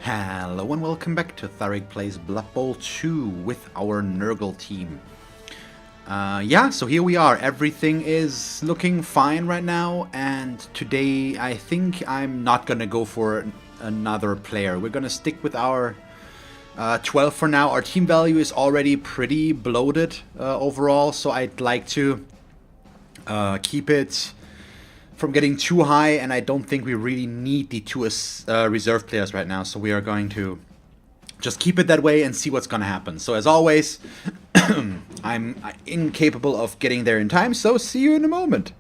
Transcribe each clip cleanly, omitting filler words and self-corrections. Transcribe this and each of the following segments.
Hello and welcome back to Tharig Plays Blood Bowl 2 with our Nurgle team. So here we are. Everything is looking fine right now, and today I think I'm not gonna go for another player. We're gonna stick with our 12 for now. Our team value is already pretty bloated overall, so I'd like to keep it from getting too high, and I don't think we really need the two reserve players right now, so we are going to just keep it that way and see what's going to happen. So as always, I'm incapable of getting there in time, so see you in a moment.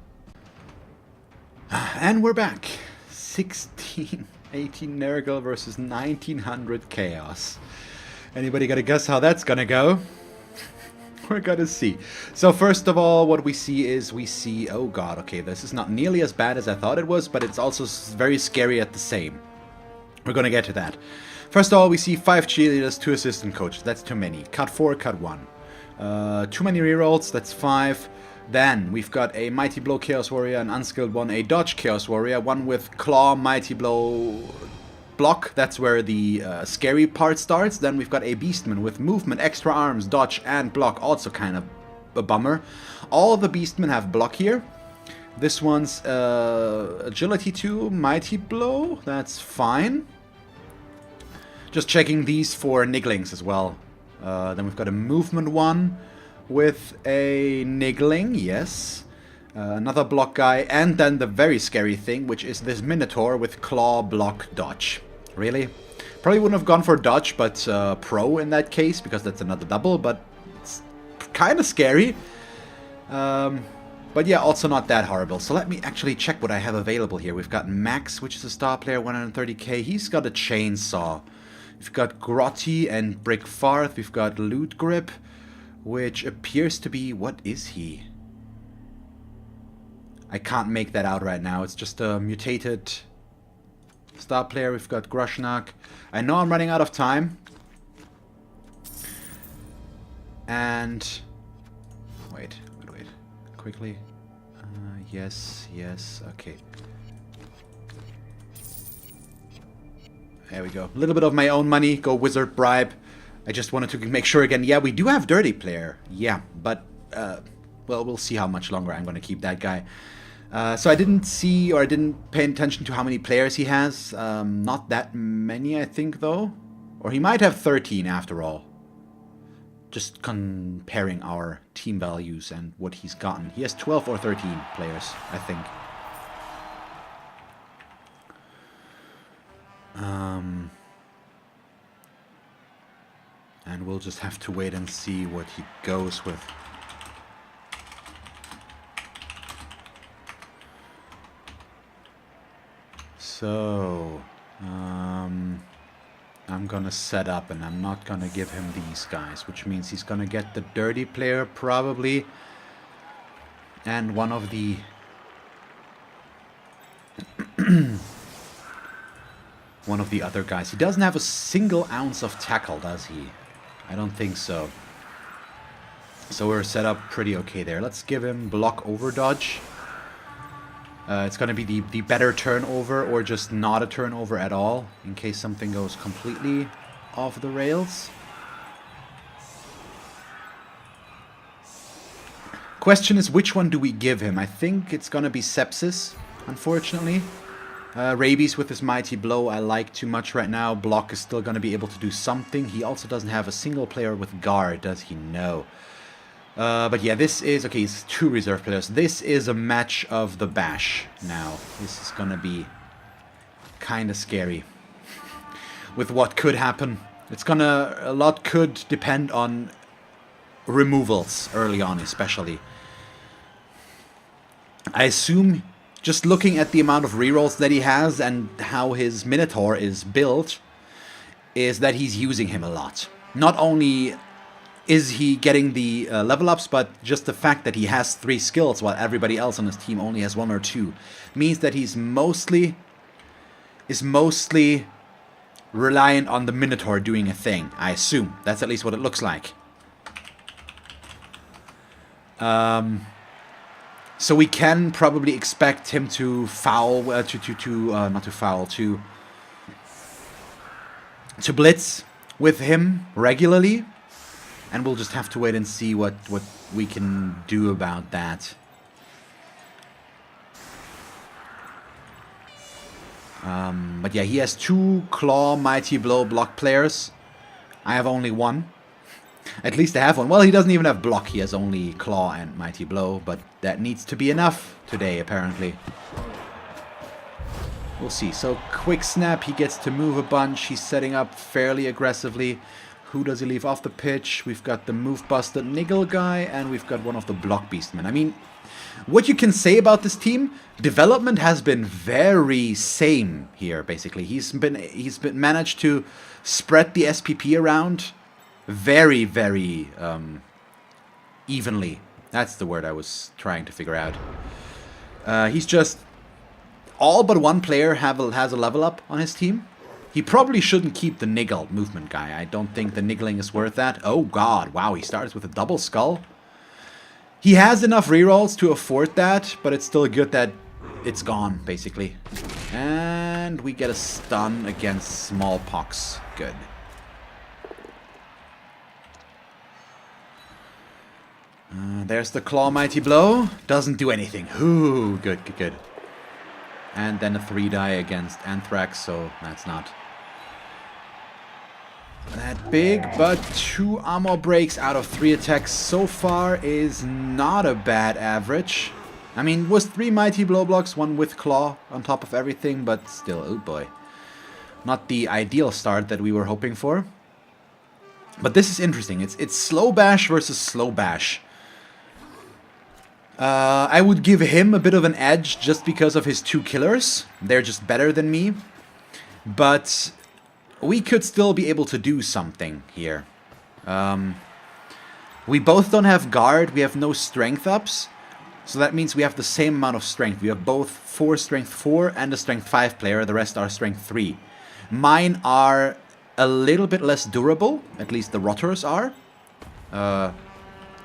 And we're back. 18 Nurgle versus 1900 Chaos. Anybody got a guess how that's going to go? We're gonna see. So first of all, what we see, oh god, okay, this is not nearly as bad as I thought it was, but it's also very scary at the same. We're gonna get to that. First of all, we see 5 cheerleaders, 2 assistant coaches. That's too many. Cut 4, cut 1. Too many rerolls, that's 5. Then we've got a Mighty Blow Chaos Warrior, an unskilled one, a Dodge Chaos Warrior, one with Claw, Mighty Blow, Block, that's where the scary part starts. Then we've got a Beastman with movement, extra arms, dodge, and block, also kind of a bummer. All the Beastmen have block here. This one's agility 2, Mighty Blow, that's fine. Just checking these for nigglings as well. Then we've got a movement 1 with a niggling, yes. Another block guy, and then the very scary thing, which is this Minotaur with claw, block, dodge. Really? Probably wouldn't have gone for dodge, but pro in that case, because that's another double, but it's kind of scary. But yeah, also not that horrible. So let me actually check what I have available here. We've got Max, which is a star player, 130k. He's got a chainsaw. We've got Grotty and Brick Farth. We've got Loot Grip, which appears to be... what is he? I can't make that out right now. It's just a mutated star player. We've got Grushnak. I know I'm running out of time. And... Wait. Quickly. Yes. Okay. There we go. A little bit of my own money. Go wizard bribe. I just wanted to make sure again. Yeah, we do have dirty player. Yeah, but... well, we'll see how much longer I'm going to keep that guy. So I didn't see, or I didn't pay attention to how many players he has. Not that many, I think, though. Or he might have 13 after all. Just comparing our team values and what he's gotten. He has 12 or 13 players, I think. And we'll just have to wait and see what he goes with. So, I'm gonna set up, and I'm not gonna give him these guys, which means he's gonna get the dirty player probably, and one of the one of the other guys. He doesn't have a single ounce of tackle, does he? I don't think so. So we're set up pretty okay there. Let's give him block over dodge. It's going to be the better turnover, or just not a turnover at all, in case something goes completely off the rails. Question is, which one do we give him? I think it's going to be Sepsis, unfortunately. Rabies with his Mighty Blow I like too much right now. Block is still going to be able to do something. He also doesn't have a single player with Guard, does he? No. But yeah, this is... okay, it's 2 reserve players. This is a match of the bash now. This is gonna be kind of scary with what could happen. It's gonna... a lot could depend on removals early on, especially. I assume, just looking at the amount of rerolls that he has and how his Minotaur is built, is that he's using him a lot. Not only... is he getting the level ups, but just the fact that he has 3 skills while everybody else on his team only has 1 or 2 means that he's mostly reliant on the Minotaur doing a thing. I assume that's at least what it looks like. So we can probably expect him to foul, not to foul, to to blitz with him regularly. And we'll just have to wait and see what we can do about that. But yeah, he has 2 Claw, Mighty Blow, Block players. I have only 1. At least I have 1. Well, he doesn't even have Block. He has only Claw and Mighty Blow. But that needs to be enough today, apparently. We'll see. So, Quick Snap. He gets to move a bunch. He's setting up fairly aggressively. Who does he leave off the pitch? We've got the Move Busted Niggle guy. And we've got one of the Block Beastmen. I mean, what you can say about this team, development has been very same here, basically. He's been managed to spread the SPP around very, very evenly. That's the word I was trying to figure out. He's just... all but one player has a level up on his team. He probably shouldn't keep the Niggle movement guy. I don't think the niggling is worth that. Oh god, wow, he starts with a double skull. He has enough rerolls to afford that, but it's still good that it's gone, basically. And we get a stun against Smallpox. Good. There's the Claw Mighty Blow. Doesn't do anything. Ooh, good, good, good. And then a 3-die against Anthrax, so that's not that big, but 2 armor breaks out of 3 attacks so far is not a bad average. I mean, was 3 Mighty Blow blocks, 1 with Claw on top of everything, but still, oh boy. Not the ideal start that we were hoping for. But this is interesting. It's Slow Bash versus Slow Bash. I would give him a bit of an edge just because of his 2 killers. They're just better than me. But we could still be able to do something here. We both don't have guard. We have no strength ups. So that means we have the same amount of strength. We have both 4 strength 4 and a strength 5 player. The rest are strength 3. Mine are a little bit less durable. At least the Rotters are.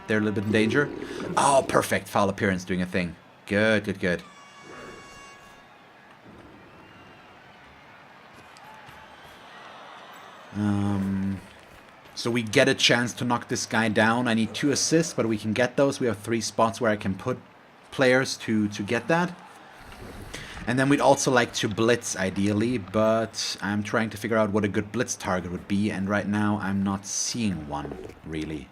They're a little bit in danger. Oh, perfect. Foul appearance doing a thing. Good, good, good. So we get a chance to knock this guy down. I need 2 assists, but we can get those. We have 3 spots where I can put players to get that. And then we'd also like to blitz, ideally, but I'm trying to figure out what a good blitz target would be, and right now I'm not seeing one, really.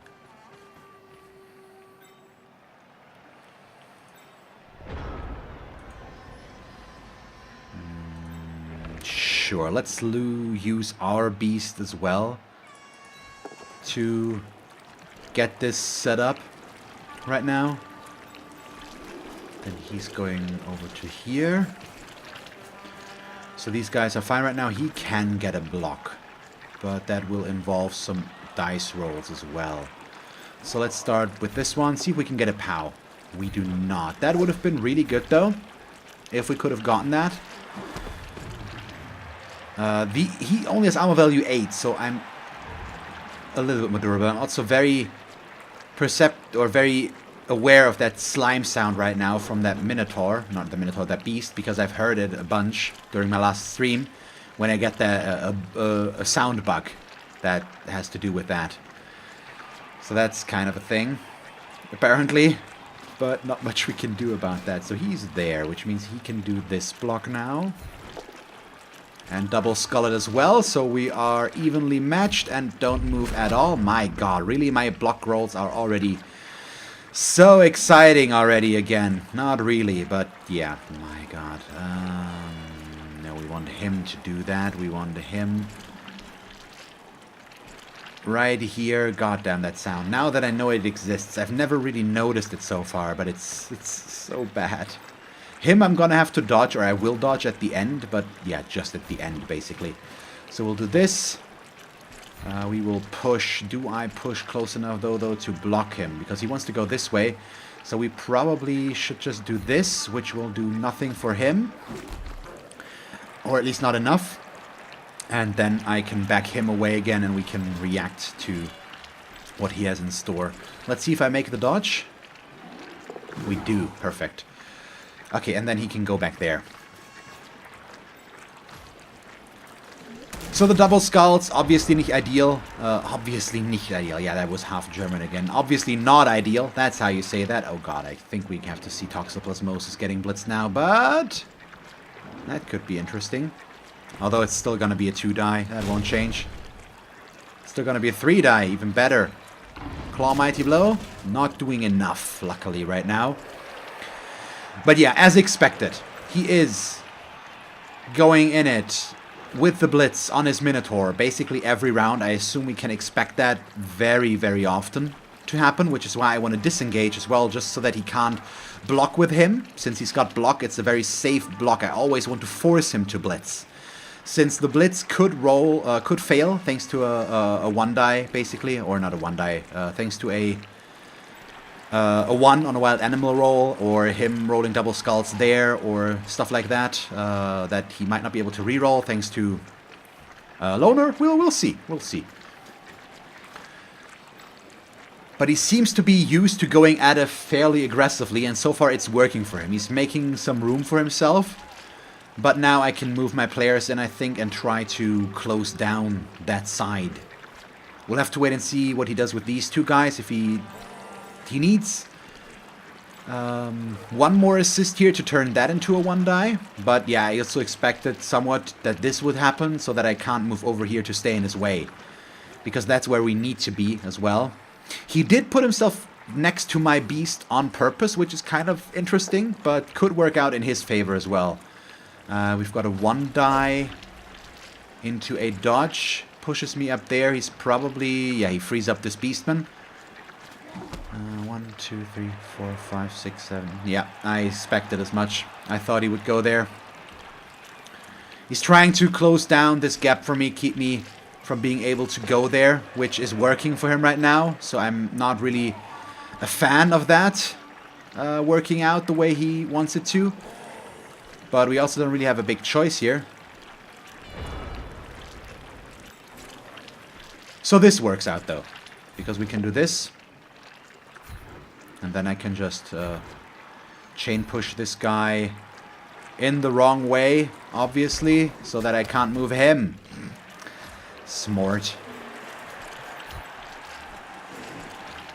Sure, let's use our beast as well to get this set up right now. Then he's going over to here. So these guys are fine right now. He can get a block, but that will involve some dice rolls as well. So let's start with this one, see if we can get a POW. We do not. That would have been really good though, if we could have gotten that. He only has armor value 8, so I'm a little bit more durable. I'm also very very aware of that slime sound right now from that Minotaur, not the Minotaur, that beast, because I've heard it a bunch during my last stream when I get a sound bug that has to do with that. So that's kind of a thing, apparently, but not much we can do about that. So he's there, which means he can do this block now. And double skull it as well, so we are evenly matched and don't move at all. My god, really, my block rolls are already so exciting already again. Not really, but yeah, my god. No, we want him to do that. We want him right here. God damn that sound. Now that I know it exists, I've never really noticed it so far, but it's so bad. Him I'm gonna have to dodge, or I will dodge at the end, but yeah, just at the end, basically. So we'll do this. We will push. Do I push close enough, though, to block him? Because he wants to go this way. So we probably should just do this, which will do nothing for him. Or at least not enough. And then I can back him away again, and we can react to what he has in store. Let's see if I make the dodge. We do. Perfect. Okay, and then he can go back there. So the double skulls, obviously nicht ideal. Obviously nicht ideal. Yeah, that was half German again. Obviously not ideal. That's how you say that. Oh god, I think we have to see Toxoplasmosis getting blitzed now, but that could be interesting. Although it's still gonna be a 2-die. That won't change. Still gonna be a 3-die, even better. Claw Mighty Blow, not doing enough, luckily, right now. But yeah, as expected, he is going in it with the Blitz on his Minotaur basically every round. I assume we can expect that very, very often to happen, which is why I want to disengage as well, just so that he can't block with him. Since he's got block, it's a very safe block. I always want to force him to Blitz. Since the Blitz could fail, thanks to a 1-die, basically, or not a 1-die, thanks to a 1 on a wild animal roll, or him rolling double skulls there, or stuff like that, that he might not be able to reroll thanks to Loner. We'll see. We'll see. But he seems to be used to going at it fairly aggressively, and so far it's working for him. He's making some room for himself. But now I can move my players in, I think, and try to close down that side. We'll have to wait and see what he does with these two guys. If he needs one more assist here to turn that into a 1-die. But yeah, I also expected somewhat that this would happen, so that I can't move over here to stay in his way. Because that's where we need to be as well. He did put himself next to my beast on purpose, which is kind of interesting, but could work out in his favor as well. We've got a 1-die into a dodge. Pushes me up there. He's probably... yeah, he frees up this beastman. 1, 2, 3, 4, 5, 6, 7. Yeah, I expected as much. I thought he would go there. He's trying to close down this gap for me, keep me from being able to go there, which is working for him right now. So I'm not really a fan of that working out the way he wants it to. But we also don't really have a big choice here. So this works out though, because we can do this. And then I can just chain push this guy in the wrong way, obviously, so that I can't move him. Smart.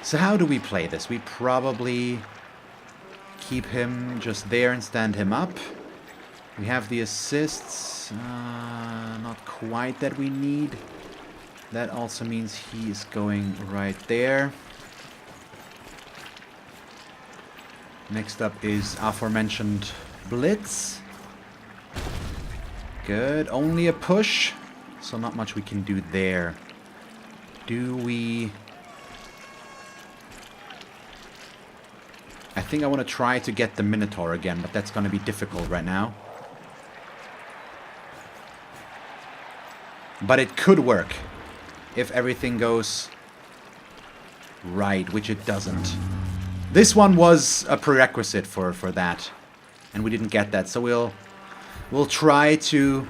So how do we play this? We probably keep him just there and stand him up. We have the assists, not quite that we need. That also means he is going right there. Next up is aforementioned Blitz. Good, only a push, so not much we can do there. Do we... I think I want to try to get the Minotaur again, but that's going to be difficult right now. But it could work if everything goes right, which it doesn't. This one was a prerequisite for that, and we didn't get that. So we'll try to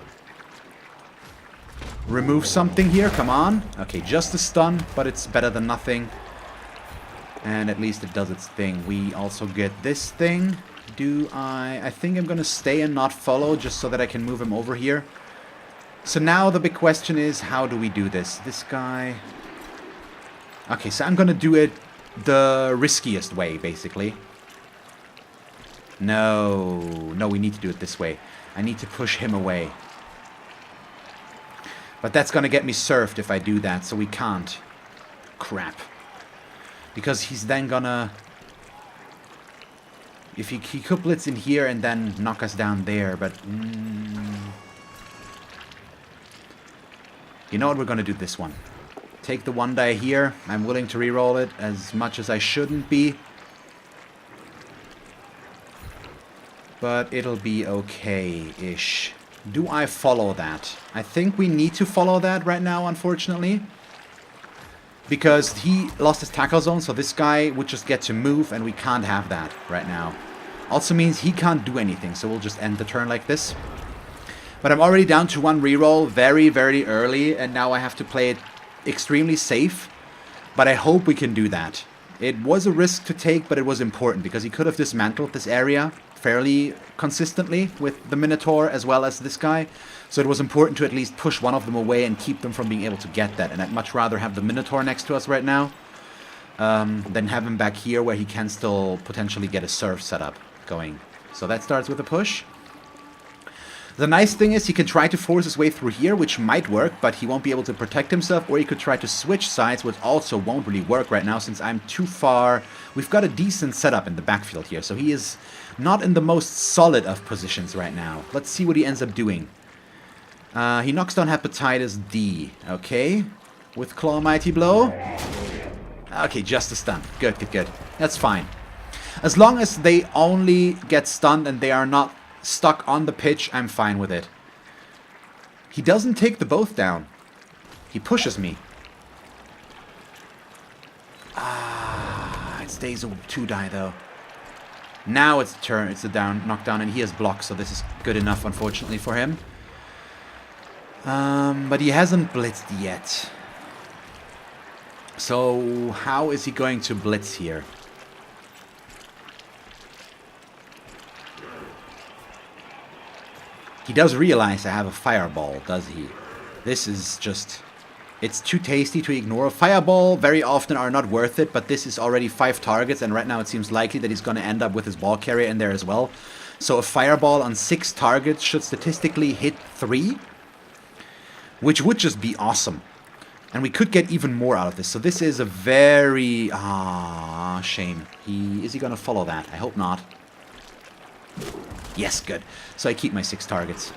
remove something here. Come on. Okay, just a stun, but it's better than nothing. And at least it does its thing. We also get this thing. I think I'm gonna stay and not follow, just so that I can move him over here. So now the big question is, how do we do this? This guy... Okay, so I'm gonna do it the riskiest way, basically. No, we need to do it this way. I need to push him away. But that's gonna get me surfed if I do that, so we can't. Crap. Because he's then gonna... If he could blitz in here and then knock us down there, but... You know what, we're gonna do this one. Take the 1-die here. I'm willing to reroll it as much as I shouldn't be. But it'll be okay-ish. Do I follow that? I think we need to follow that right now, unfortunately. Because he lost his tackle zone, so this guy would just get to move, and we can't have that right now. Also means he can't do anything, so we'll just end the turn like this. But I'm already down to 1 reroll very, very early, and now I have to play it extremely safe. But I hope we can do that. It was a risk to take, but it was important, because he could have dismantled this area fairly consistently with the Minotaur as well as this guy. So it was important to at least push one of them away and keep them from being able to get that. And I'd much rather have the Minotaur next to us right now than have him back here where he can still potentially get a surf setup going. So that starts with a push. The nice thing is he can try to force his way through here, which might work, but he won't be able to protect himself, or he could try to switch sides, which also won't really work right now since I'm too far. We've got a decent setup in the backfield here, so he is not in the most solid of positions right now. Let's see what he ends up doing. He knocks down Hepatitis D, okay, with Claw Mighty Blow. Okay, just a stun. Good, good, good. That's fine. As long as they only get stunned and they are not stuck on the pitch, I'm fine with it. He doesn't take the both down. He pushes me. Ah, it stays a 2-die though. Now it's a turn. It's a knockdown, and he has blocks, so this is good enough, unfortunately, for him. But he hasn't blitzed yet. So how is he going to blitz here? He does realize I have a fireball, does he? This is just... It's too tasty to ignore. A fireball very often are not worth it, but this is already 5 targets, and right now it seems likely that he's going to end up with his ball carrier in there as well. So a fireball on 6 targets should statistically hit 3, which would just be awesome. And we could get even more out of this. So this is a very... shame. Is he going to follow that? I hope not. Yes, good. So I keep my 6 targets.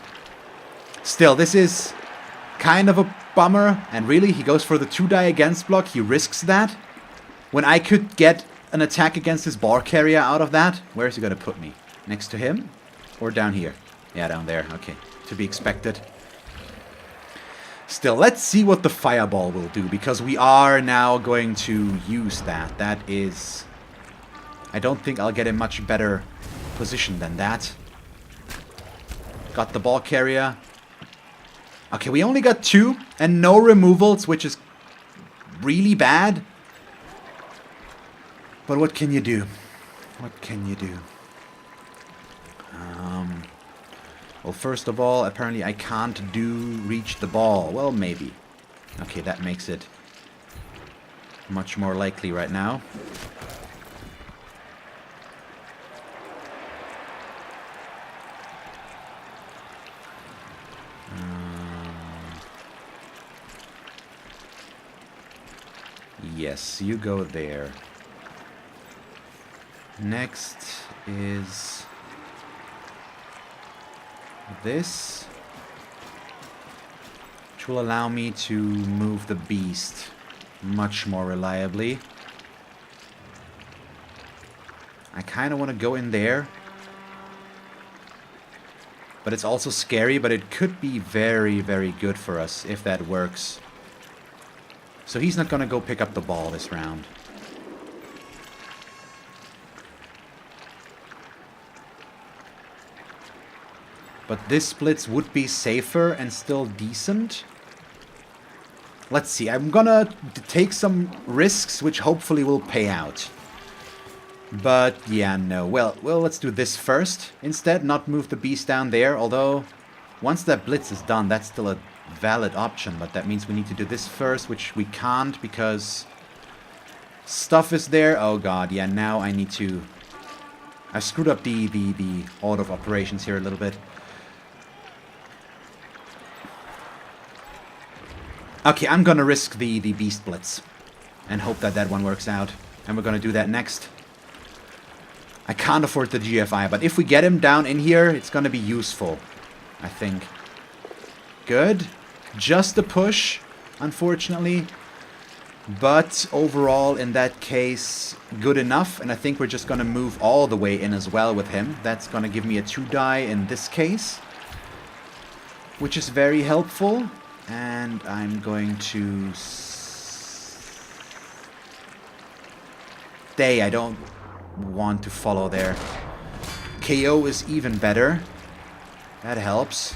Still, this is kind of a bummer. And really, he goes for the 2-die against block. He risks that. When I could get an attack against his ball carrier out of that. Where is he going to put me? Next to him? Or down here? Yeah, down there. Okay. To be expected. Still, let's see what the fireball will do. Because we are now going to use that. That is... I don't think I'll get a much better position than that. Got the ball carrier. Okay, we only got 2 and no removals, which is really bad. But what can you do? What can you do? Well, first of all, apparently I can't reach the ball. Well, maybe. Okay, that makes it much more likely right now. Yes, you go there. Next is this, which will allow me to move the beast much more reliably. I kind of want to go in there, but it's also scary, but it could be very, very good for us if that works. So he's not going to go pick up the ball this round. But this splits would be safer and still decent. Let's see. I'm going to take some risks, which hopefully will pay out. But yeah, no. Well, let's do this first instead. Not move the beast down there. Although, once that blitz is done, that's still a valid option, but that means we need to do this first, which we can't because stuff is there. Oh god, yeah, now I need to... I screwed up the order of operations here a little bit. Okay, I'm gonna risk the beast blitz and hope that one works out, and we're gonna do that next. I can't afford the GFI, but if we get him down in here, it's gonna be useful, I think. Good. Just a push, unfortunately. But overall, in that case, good enough. And I think we're just going to move all the way in as well with him. That's going to give me a 2-die in this case, which is very helpful. And I'm going to stay. I don't want to follow there. KO is even better. That helps.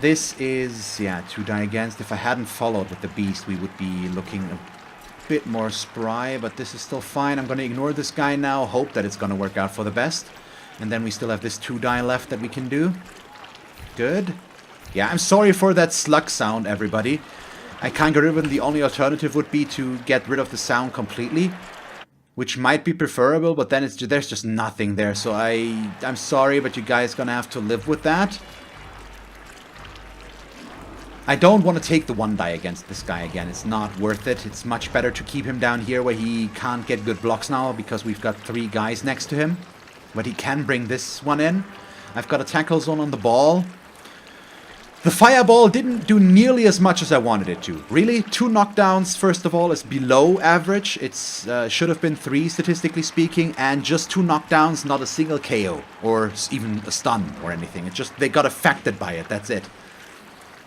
This is, yeah, 2-die against. If I hadn't followed with the beast, we would be looking a bit more spry, but this is still fine. I'm going to ignore this guy now, hope that it's going to work out for the best. And then we still have this 2-die left that we can do. Good. Yeah, I'm sorry for that slug sound, everybody. I can't get rid of it. The only alternative would be to get rid of the sound completely, which might be preferable, but then there's just nothing there. So I'm sorry, but you guys gonna have to live with that. I don't want to take the 1 die against this guy again. It's not worth it. It's much better to keep him down here where he can't get good blocks now because we've got 3 guys next to him. But he can bring this one in. I've got a tackle zone on the ball. The fireball didn't do nearly as much as I wanted it to. Really? 2 knockdowns, first of all, is below average. It's should have been 3, statistically speaking. And just 2 knockdowns, not a single KO. Or even a stun or anything. It's just they got affected by it. That's it.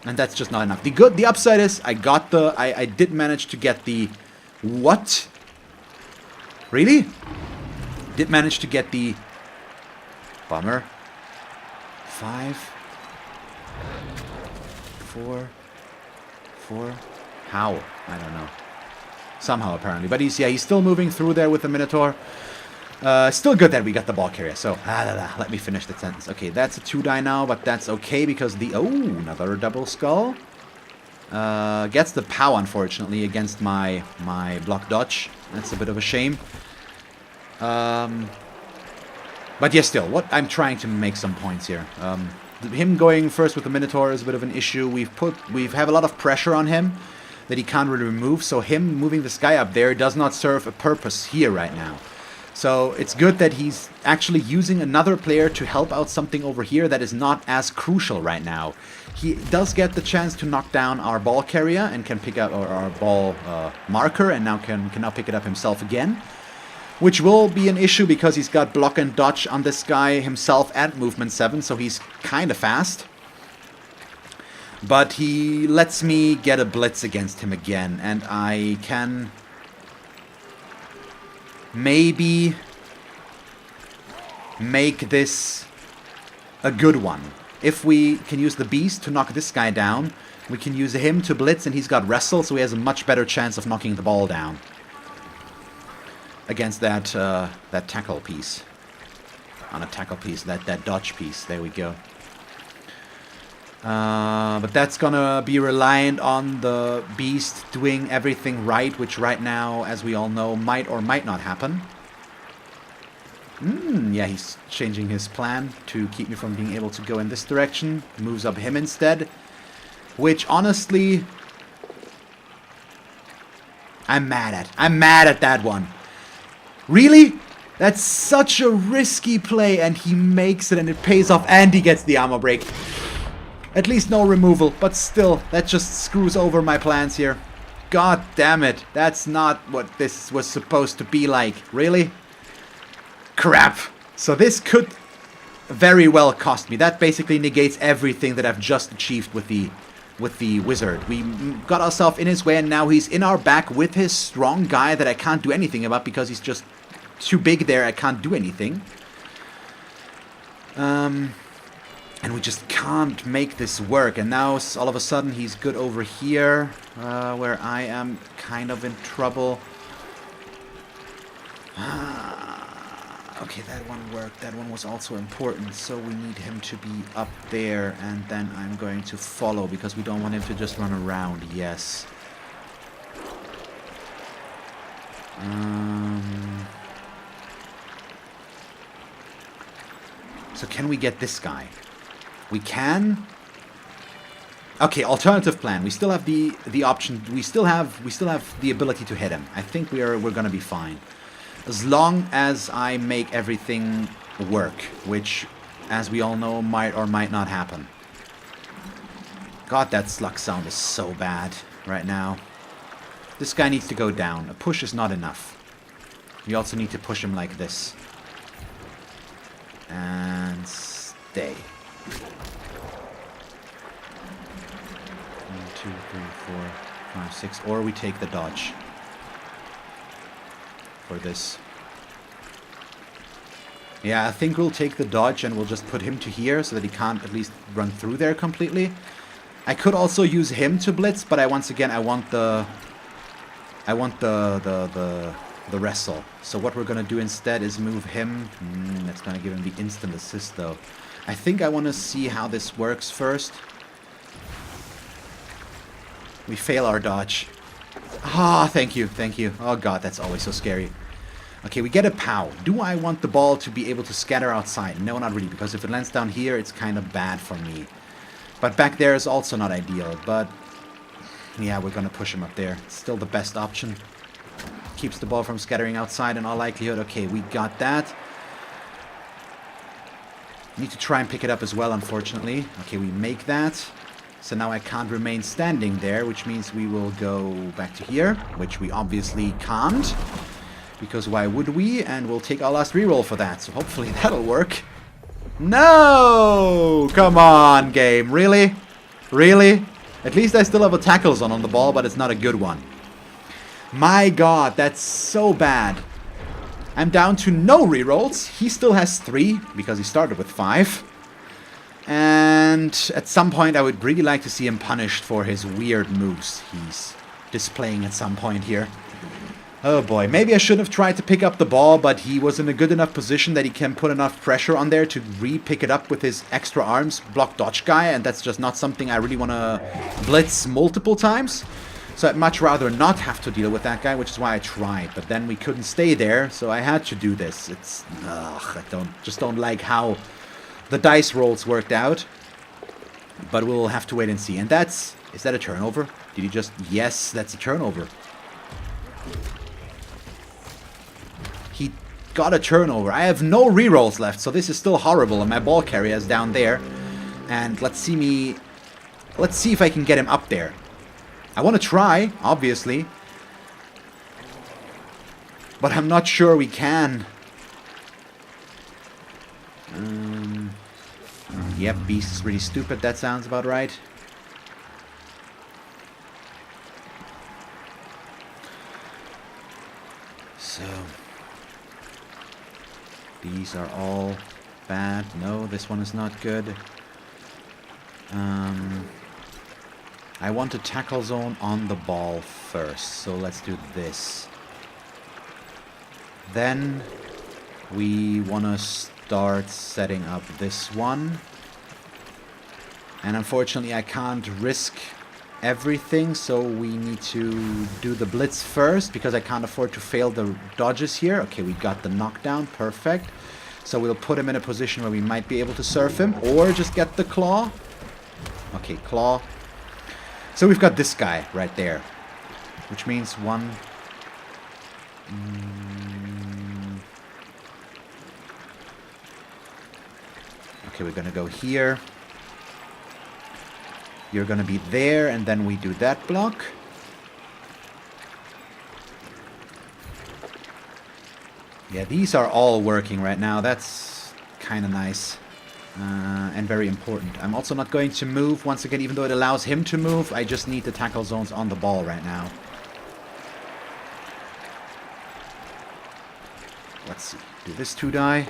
And that's just not enough. The upside is I did manage to get the... What? Really? Did manage to get the... Bummer. 5... 4... How? I don't know. Somehow, apparently. But he's still moving through there with the Minotaur. Still good that we got the ball carrier. So, let me finish the sentence. Okay, that's a 2 die now, but that's okay because the... Oh, another double skull. Gets the POW, unfortunately, against my block dodge. That's a bit of a shame. But yeah, still, I'm trying to make some points here. Him going first with the Minotaur is a bit of an issue. We have a lot of pressure on him that he can't really remove. So him moving this guy up there does not serve a purpose here right now. So it's good that he's actually using another player to help out something over here that is not as crucial right now. He does get the chance to knock down our ball carrier and can pick up our ball marker and now can now pick it up himself again. Which will be an issue because he's got block and dodge on this guy himself and movement 7, so he's kind of fast. But he lets me get a blitz against him again, and I can maybe make this a good one. If we can use the beast to knock this guy down, we can use him to blitz, and he's got wrestle, so he has a much better chance of knocking the ball down against that tackle piece. On a tackle piece, that dodge piece. There we go. But that's gonna be reliant on the beast doing everything right, which right now, as we all know, might or might not happen. Yeah, he's changing his plan to keep me from being able to go in this direction. Moves up him instead. Which, honestly, I'm mad at. I'm mad at that one. Really? That's such a risky play, and he makes it, and it pays off, and he gets the armor break. At least no removal, but still, that just screws over my plans here. God damn it. That's not what this was supposed to be like. Really? Crap. So this could very well cost me. That basically negates everything that I've just achieved with the wizard. We got ourselves in his way, and now he's in our back with his strong guy that I can't do anything about because he's just too big there. I can't do anything. And we just can't make this work. And now all of a sudden he's good over here, where I am kind of in trouble. Okay, that one worked. That one was also important. So we need him to be up there, and then I'm going to follow because we don't want him to just run around. Yes. So can we get this guy? We can. Okay, alternative plan. We still have the option. We still have the ability to hit him. I think we're gonna be fine, as long as I make everything work, which, as we all know, might or might not happen. God, that slug sound is so bad right now. This guy needs to go down. A push is not enough. We also need to push him like this. And stay. 1, 2, 3, 4, 5, 6. Or we take the dodge for this. Yeah, I think we'll take the dodge and we'll just put him to here so that he can't at least run through there completely. I could also use him to blitz, but I want the wrestle. So what we're gonna do instead is move him. That's gonna give him the instant assist though. I think I want to see how this works first. We fail our dodge. Ah, thank you, thank you. Oh god, that's always so scary. Okay, we get a POW. Do I want the ball to be able to scatter outside? No, not really, because if it lands down here, it's kind of bad for me. But back there is also not ideal, but... yeah, we're gonna push him up there. It's still the best option. Keeps the ball from scattering outside in all likelihood. Okay, we got that. Need to try and pick it up as well, unfortunately. Okay, we make that. So now I can't remain standing there, which means we will go back to here, which we obviously can't. Because why would we? And we'll take our last reroll for that. So hopefully that'll work. No! Come on, game. Really? Really? At least I still have a tackle zone on the ball, but it's not a good one. My god, that's so bad. I'm down to no rerolls. He still has 3, because he started with 5. And at some point I would really like to see him punished for his weird moves he's displaying at some point here. Oh boy, maybe I should have tried to pick up the ball, but he was in a good enough position that he can put enough pressure on there to re-pick it up with his extra arms block dodge guy, and that's just not something I really want to blitz multiple times. So I'd much rather not have to deal with that guy, which is why I tried. But then we couldn't stay there, so I had to do this. It's... ugh, I just don't like how the dice rolls worked out. But we'll have to wait and see. And that's... is that a turnover? Did he just... yes, that's a turnover. He got a turnover. I have no rerolls left, so this is still horrible. And my ball carrier is down there. And let's see if I can get him up there. I want to try, obviously. But I'm not sure we can. Yep, beast is really stupid. That sounds about right. So... these are all bad. No, this one is not good. I want a tackle zone on the ball first, so let's do this. Then we want to start setting up this one. And unfortunately I can't risk everything, so we need to do the blitz first, because I can't afford to fail the dodges here. Okay, we got the knockdown, perfect. So we'll put him in a position where we might be able to surf him, or just get the claw. Okay, claw. So we've got this guy right there, which means one... okay, we're gonna go here. You're gonna be there, and then we do that block. Yeah, these are all working right now. That's kind of nice. And very important. I'm also not going to move once again, even though it allows him to move. I just need the tackle zones on the ball right now. Let's see. Do this 2-die.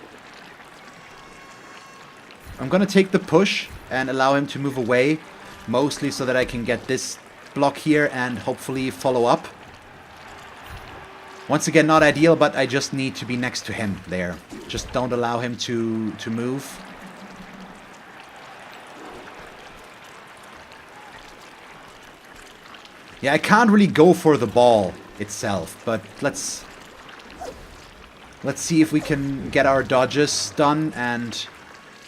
I'm gonna take the push and allow him to move away. Mostly so that I can get this block here and hopefully follow up. Once again, not ideal, but I just need to be next to him there. Just don't allow him to move. Yeah, I can't really go for the ball itself, but let's see if we can get our dodges done and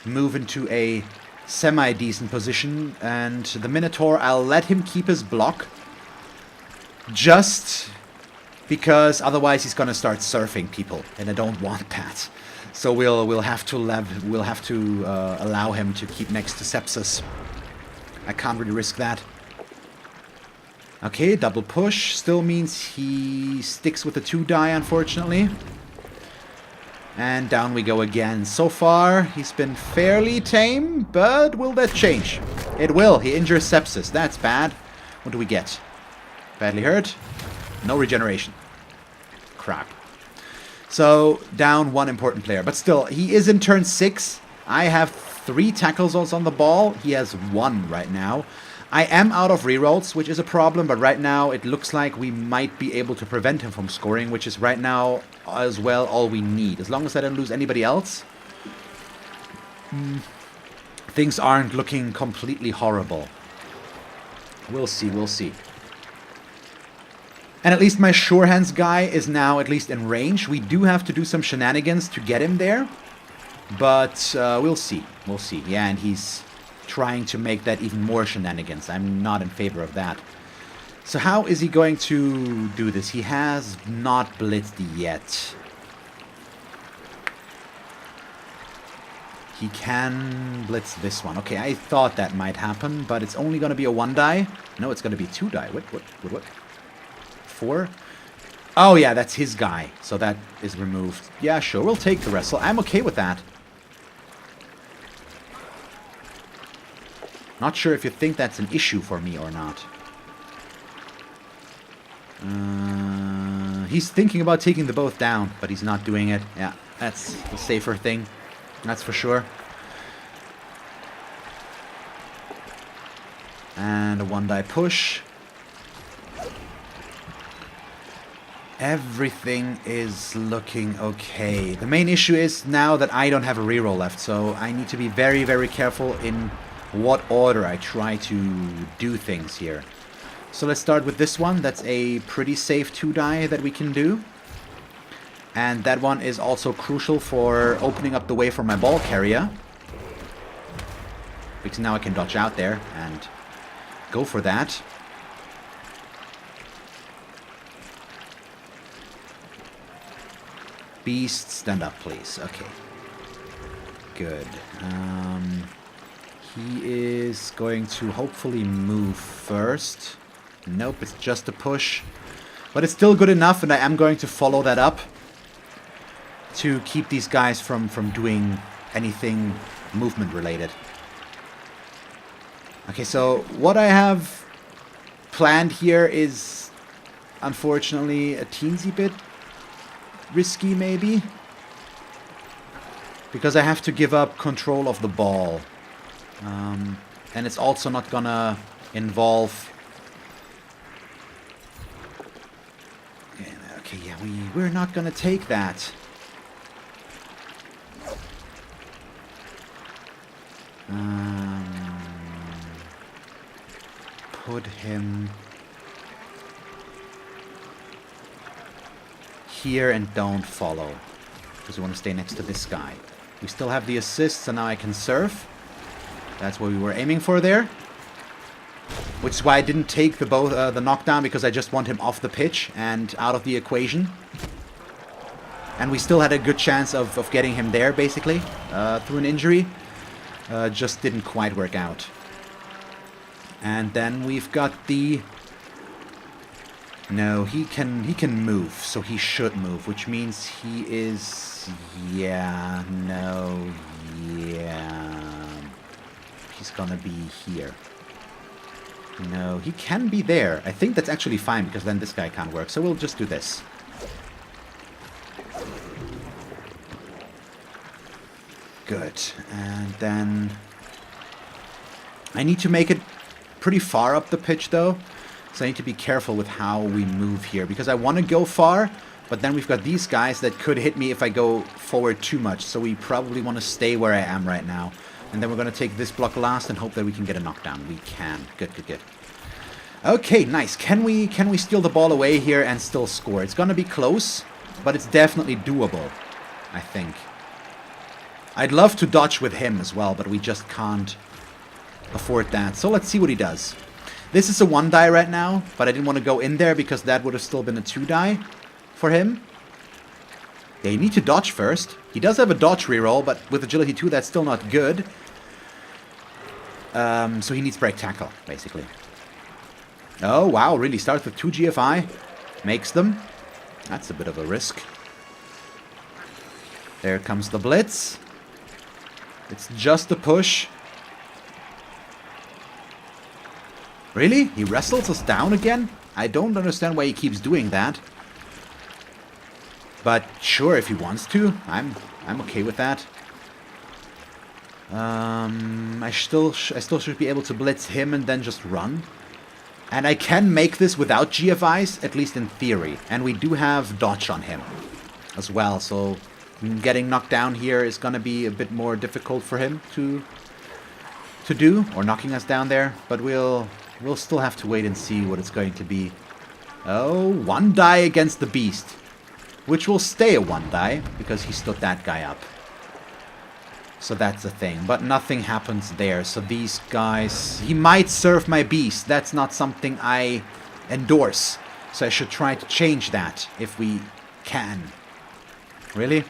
move into a semi-decent position. And the Minotaur, I'll let him keep his block, just because otherwise he's gonna start surfing people, and I don't want that. So we'll have to allow him to keep next to Sepsis. I can't really risk that. Okay, double push still means he sticks with the 2-die, unfortunately. And down we go again. So far, he's been fairly tame, but will that change? It will. He injures Sepsis. That's bad. What do we get? Badly hurt? No regeneration. Crap. So, down one important player. But still, he is in turn 6. I have 3 tackle zones on the ball. He has 1 right now. I am out of rerolls, which is a problem, but right now it looks like we might be able to prevent him from scoring, which is right now as well all we need. As long as I don't lose anybody else. things aren't looking completely horrible. We'll see, we'll see. And at least my sure hands guy is now at least in range. We do have to do some shenanigans to get him there. But we'll see. We'll see. Yeah, and he's trying to make that even more shenanigans. I'm not in favor of that. So how is he going to do this? He has not blitzed yet. He can blitz this one. Okay, I thought that might happen, but it's only going to be a 1-die. No, it's going to be 2-die. What? 4? Oh, yeah, that's his guy. So that is removed. Yeah, sure, we'll take the wrestle. I'm okay with that. Not sure if you think that's an issue for me or not. He's thinking about taking the both down, but he's not doing it. Yeah, that's the safer thing. That's for sure. And a 1-die push. Everything is looking okay. The main issue is now that I don't have a reroll left, so I need to be very, very careful in what order I try to do things here. So let's start with this one. That's a pretty safe 2-die that we can do. And that one is also crucial for opening up the way for my ball carrier. Because now I can dodge out there and go for that. Beast, stand up, please. Okay. Good. He is going to hopefully move first. Nope, it's just a push. But it's still good enough, and I am going to follow that up to keep these guys from doing anything movement related. Okay, so what I have planned here is unfortunately a teensy bit risky, maybe, because I have to give up control of the ball, and it's also not gonna involve. Okay, yeah, we're not gonna take that. Put him here and don't follow, because we want to stay next to this guy. We still have the assist, so now I can surf. That's what we were aiming for there. Which is why I didn't take the knockdown, because I just want him off the pitch and out of the equation. And we still had a good chance of getting him there, basically, through an injury. Just didn't quite work out. And then we've got the... No, he can move, so he should move, which means he is... Yeah, no, yeah... He's gonna be here. No, he can be there. I think that's actually fine, because then this guy can't work, so we'll just do this. Good. And then... I need to make it pretty far up the pitch, though. So I need to be careful with how we move here, because I want to go far, but then we've got these guys that could hit me if I go forward too much. So we probably want to stay where I am right now. And then we're going to take this block last and hope that we can get a knockdown. We can. Good, good, good. Okay, nice. Can we steal the ball away here and still score? It's going to be close, but it's definitely doable, I think. I'd love to dodge with him as well, but we just can't afford that. So let's see what he does. This is a 1-die right now, but I didn't want to go in there because that would have still been a 2-die for him. Yeah, you need to dodge first. He does have a dodge reroll, but with agility 2, that's still not good. So he needs break tackle, basically. Oh, wow, really starts with 2 GFI. Makes them. That's a bit of a risk. There comes the blitz. It's just a push. Really? He wrestles us down again? I don't understand why he keeps doing that. But sure, if he wants to, I'm okay with that. I still should be able to blitz him and then just run. And I can make this without GFIs, at least in theory. And we do have dodge on him as well, so getting knocked down here is going to be a bit more difficult for him to to do, or knocking us down there, but we'll still have to wait and see what it's going to be. Oh, one die against the beast, which will stay a one die because he stood that guy up. So that's the thing, but nothing happens there. So these guys, he might serve my beast. That's not something I endorse. So I should try to change that if we can. Really?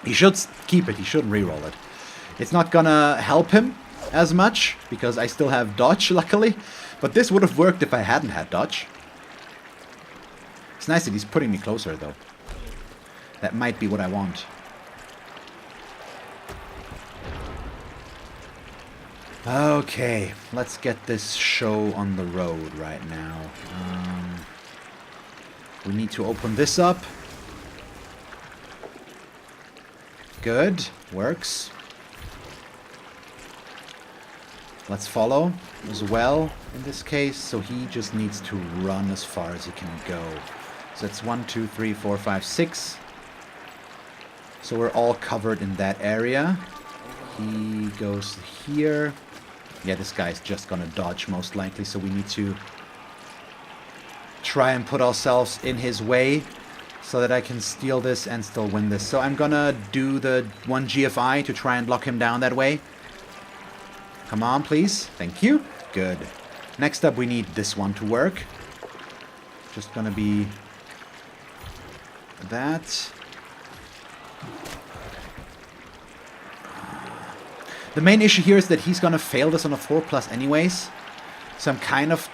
He should keep it. He shouldn't reroll it. It's not gonna help him as much because I still have dodge, luckily. But this would have worked if I hadn't had dodge. It's nice that he's putting me closer, though. That might be what I want. Okay, let's get this show on the road right now. We need to open this up. Good, works. Let's follow as well in this case. So he just needs to run as far as he can go. So that's 1, 2, 3, 4, 5, 6. So we're all covered in that area. He goes here. Yeah, this guy's just gonna dodge most likely, so we need to try and put ourselves in his way so that I can steal this and still win this. So I'm gonna do the 1 GFI to try and lock him down that way. Come on, please. Thank you. Good. Next up, we need this one to work. Just gonna be that. The main issue here is that he's gonna fail this on a 4+ anyways. So I'm kind of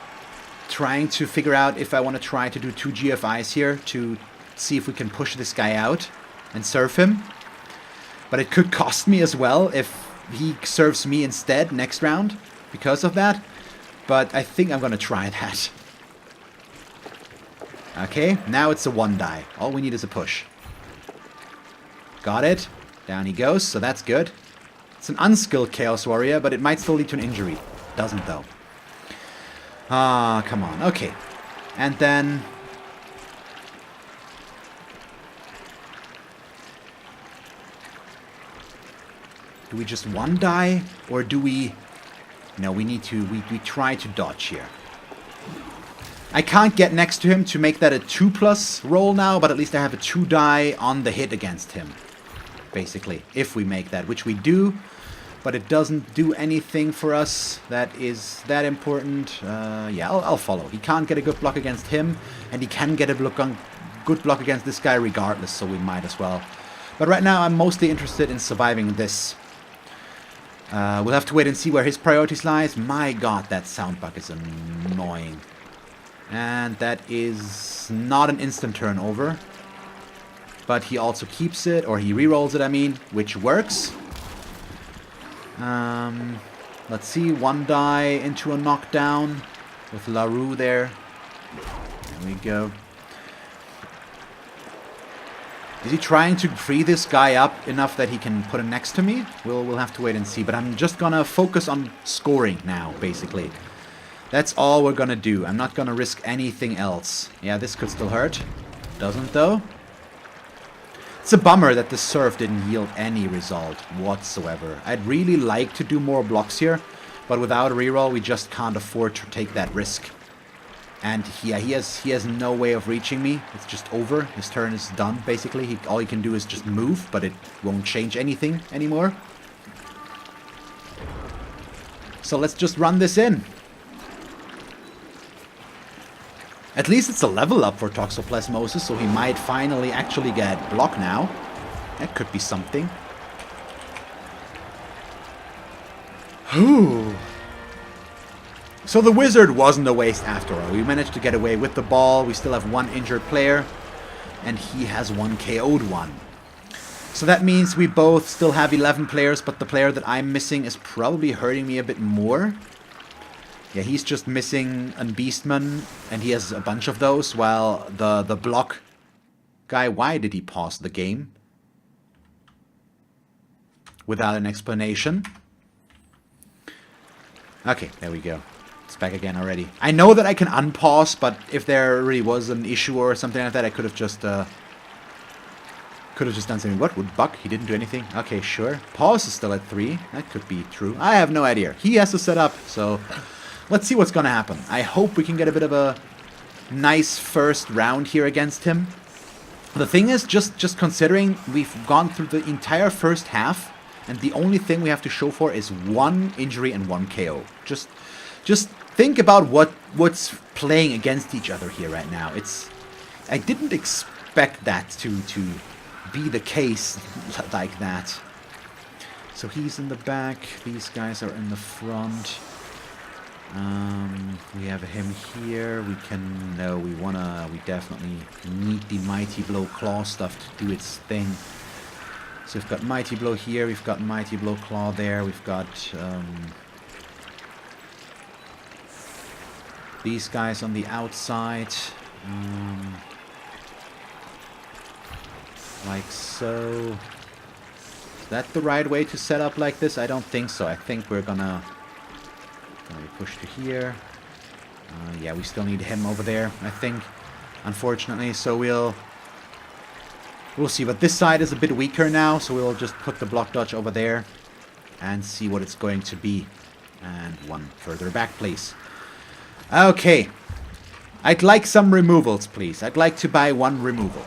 trying to figure out if I want to try to do 2 GFIs here to see if we can push this guy out and serve him. But it could cost me as well if he serves me instead next round because of that. But I think I'm gonna try that. Okay, now it's a 1 die. All we need is a push. Got it. Down he goes, so that's good. It's an unskilled Chaos Warrior, but it might still lead to an injury. Doesn't, though. Ah, come on. Okay. And then... do we just 1 die? Or do we... no, we need to... we try to dodge here. I can't get next to him to make that a 2+ roll now, but at least I have a 2 die on the hit against him. Basically, if we make that, which we do. But it doesn't do anything for us that is that important. Yeah, I'll follow. He can't get a good block against him, and he can get a good block against this guy regardless, so we might as well. But right now, I'm mostly interested in surviving this. We'll have to wait and see where his priorities lies. My god, that sound bug is annoying. And that is not an instant turnover. But he also keeps it, or he rerolls it, I mean, which works. Let's see, 1 die into a knockdown with LaRue there. There we go. Is he trying to free this guy up enough that he can put him next to me? We'll have to wait and see. But I'm just gonna focus on scoring now, basically. That's all we're gonna do. I'm not gonna risk anything else. Yeah, this could still hurt. Doesn't, though. It's a bummer that the serve didn't yield any result whatsoever. I'd really like to do more blocks here, but without a reroll, we just can't afford to take that risk. And yeah, he has no way of reaching me. It's just over. His turn is done, basically. All he can do is just move, but it won't change anything anymore. So let's just run this in. At least it's a level up for Toxoplasmosis, so he might finally actually get block now. That could be something. Whew. So the wizard wasn't a waste after all. We managed to get away with the ball. We still have 1 injured player. And he has 1 KO'd one. So that means we both still have 11 players, but the player that I'm missing is probably hurting me a bit more. Yeah, he's just missing a Beastman, and he has a bunch of those, while the block guy, why did he pause the game? Without an explanation. Okay, there we go. It's back again already. I know that I can unpause, but if there really was an issue or something like that, I could have just Could have just done something. What would Buck? He didn't do anything. Okay, sure. Pause is still at 3. That could be true. I have no idea. He has to set up, so let's see what's going to happen. I hope we can get a bit of a nice first round here against him. The thing is, just considering we've gone through the entire first half, and the only thing we have to show for is 1 injury and 1 KO. Just think about what's playing against each other here right now. I didn't expect that to be the case like that. So he's in the back, these guys are in the front. We have him here. We definitely need the Mighty Blow Claw stuff to do its thing. So we've got Mighty Blow here, we've got Mighty Blow Claw there, we've got these guys on the outside. Like so. Is that the right way to set up like this? I don't think so. I think we're gonna push to here. Yeah, we still need him over there, I think, unfortunately. So we'll see. But this side is a bit weaker now, so we'll just put the block dodge over there and see what it's going to be. And 1 further back, please. Okay. I'd like some removals, please. I'd like to buy 1 removal.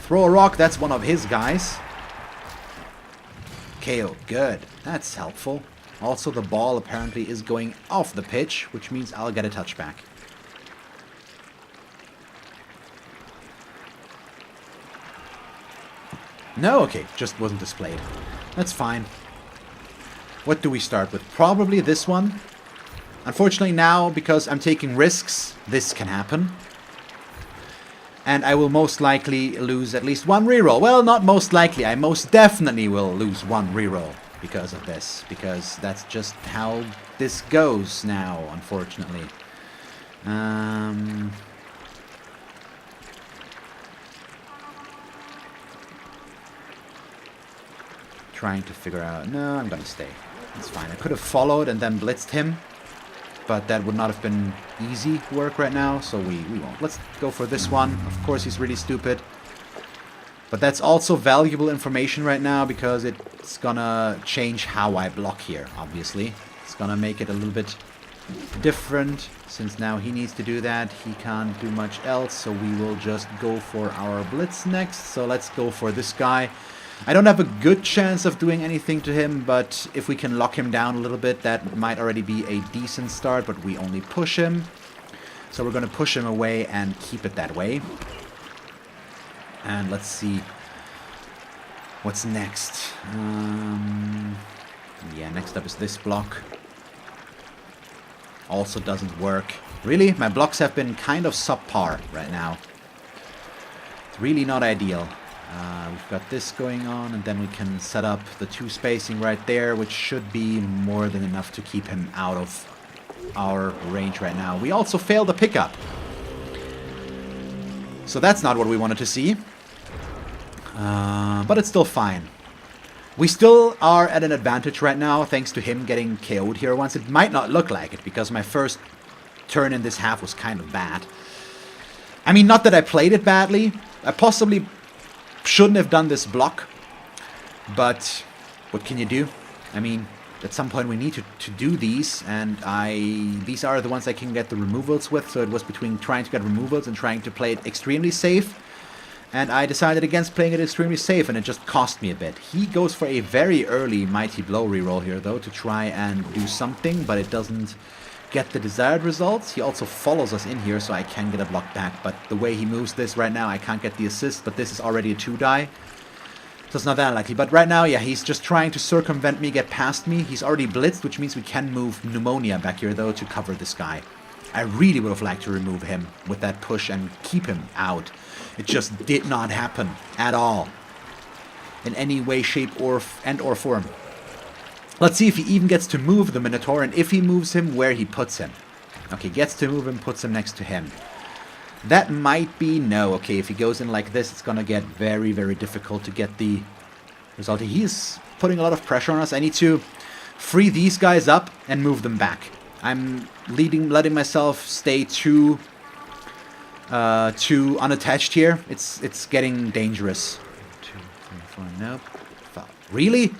Throw a rock, that's one of his guys. KO, good. That's helpful. Also, the ball apparently is going off the pitch, which means I'll get a touchback. No, okay, just wasn't displayed. That's fine. What do we start with? Probably this one. Unfortunately now, because I'm taking risks, this can happen. And I will most likely lose at least 1 reroll. Well, not most likely. I most definitely will lose 1 reroll because of this. Because that's just how this goes now, unfortunately. Trying to figure out... No, I'm going to stay. It's fine. I could have followed and then blitzed him. But that would not have been easy work right now, so we won't. Let's go for this one. Of course, he's really stupid. But that's also valuable information right now, because it's gonna change how I block here, obviously. It's gonna make it a little bit different, since now he needs to do that. He can't do much else, so we will just go for our blitz next. So let's go for this guy. I don't have a good chance of doing anything to him, but if we can lock him down a little bit, that might already be a decent start, but we only push him. So we're going to push him away and keep it that way. And let's see what's next. Yeah, next up is this block. Also doesn't work. Really? My blocks have been kind of subpar right now. It's really not ideal. We've got this going on, and then we can set up the 2 spacing right there, which should be more than enough to keep him out of our range right now. We also failed the pickup. So that's not what we wanted to see. But it's still fine. We still are at an advantage right now, thanks to him getting KO'd here once. It might not look like it, because my first turn in this half was kind of bad. I mean, not that I played it badly. I possibly shouldn't have done this block, but what can you do? I mean, at some point we need to do these, and these are the ones I can get the removals with, so it was between trying to get removals and trying to play it extremely safe, and I decided against playing it extremely safe, and it just cost me a bit. He goes for a very early Mighty Blow reroll here, though, to try and do something, but it doesn't get the desired results. He also follows us in here, so I can get a block back. But the way he moves this right now, I can't get the assist. But this is already a 2-die, so it's not that likely. But right now, yeah, he's just trying to circumvent me, get past me. He's already blitzed, which means we can move Pneumonia back here, though, to cover this guy. I really would have liked to remove him with that push and keep him out. It just did not happen at all, in any way, shape, or form. Let's see if he even gets to move the Minotaur, and if he moves him, where he puts him. Okay, gets to move him, puts him next to him. That might be no. Okay, if he goes in like this, it's going to get very, very difficult to get the result. He's putting a lot of pressure on us. I need to free these guys up and move them back. I'm letting myself stay too to unattached here. It's getting dangerous. 2, 3, 4, nope. 5. Really?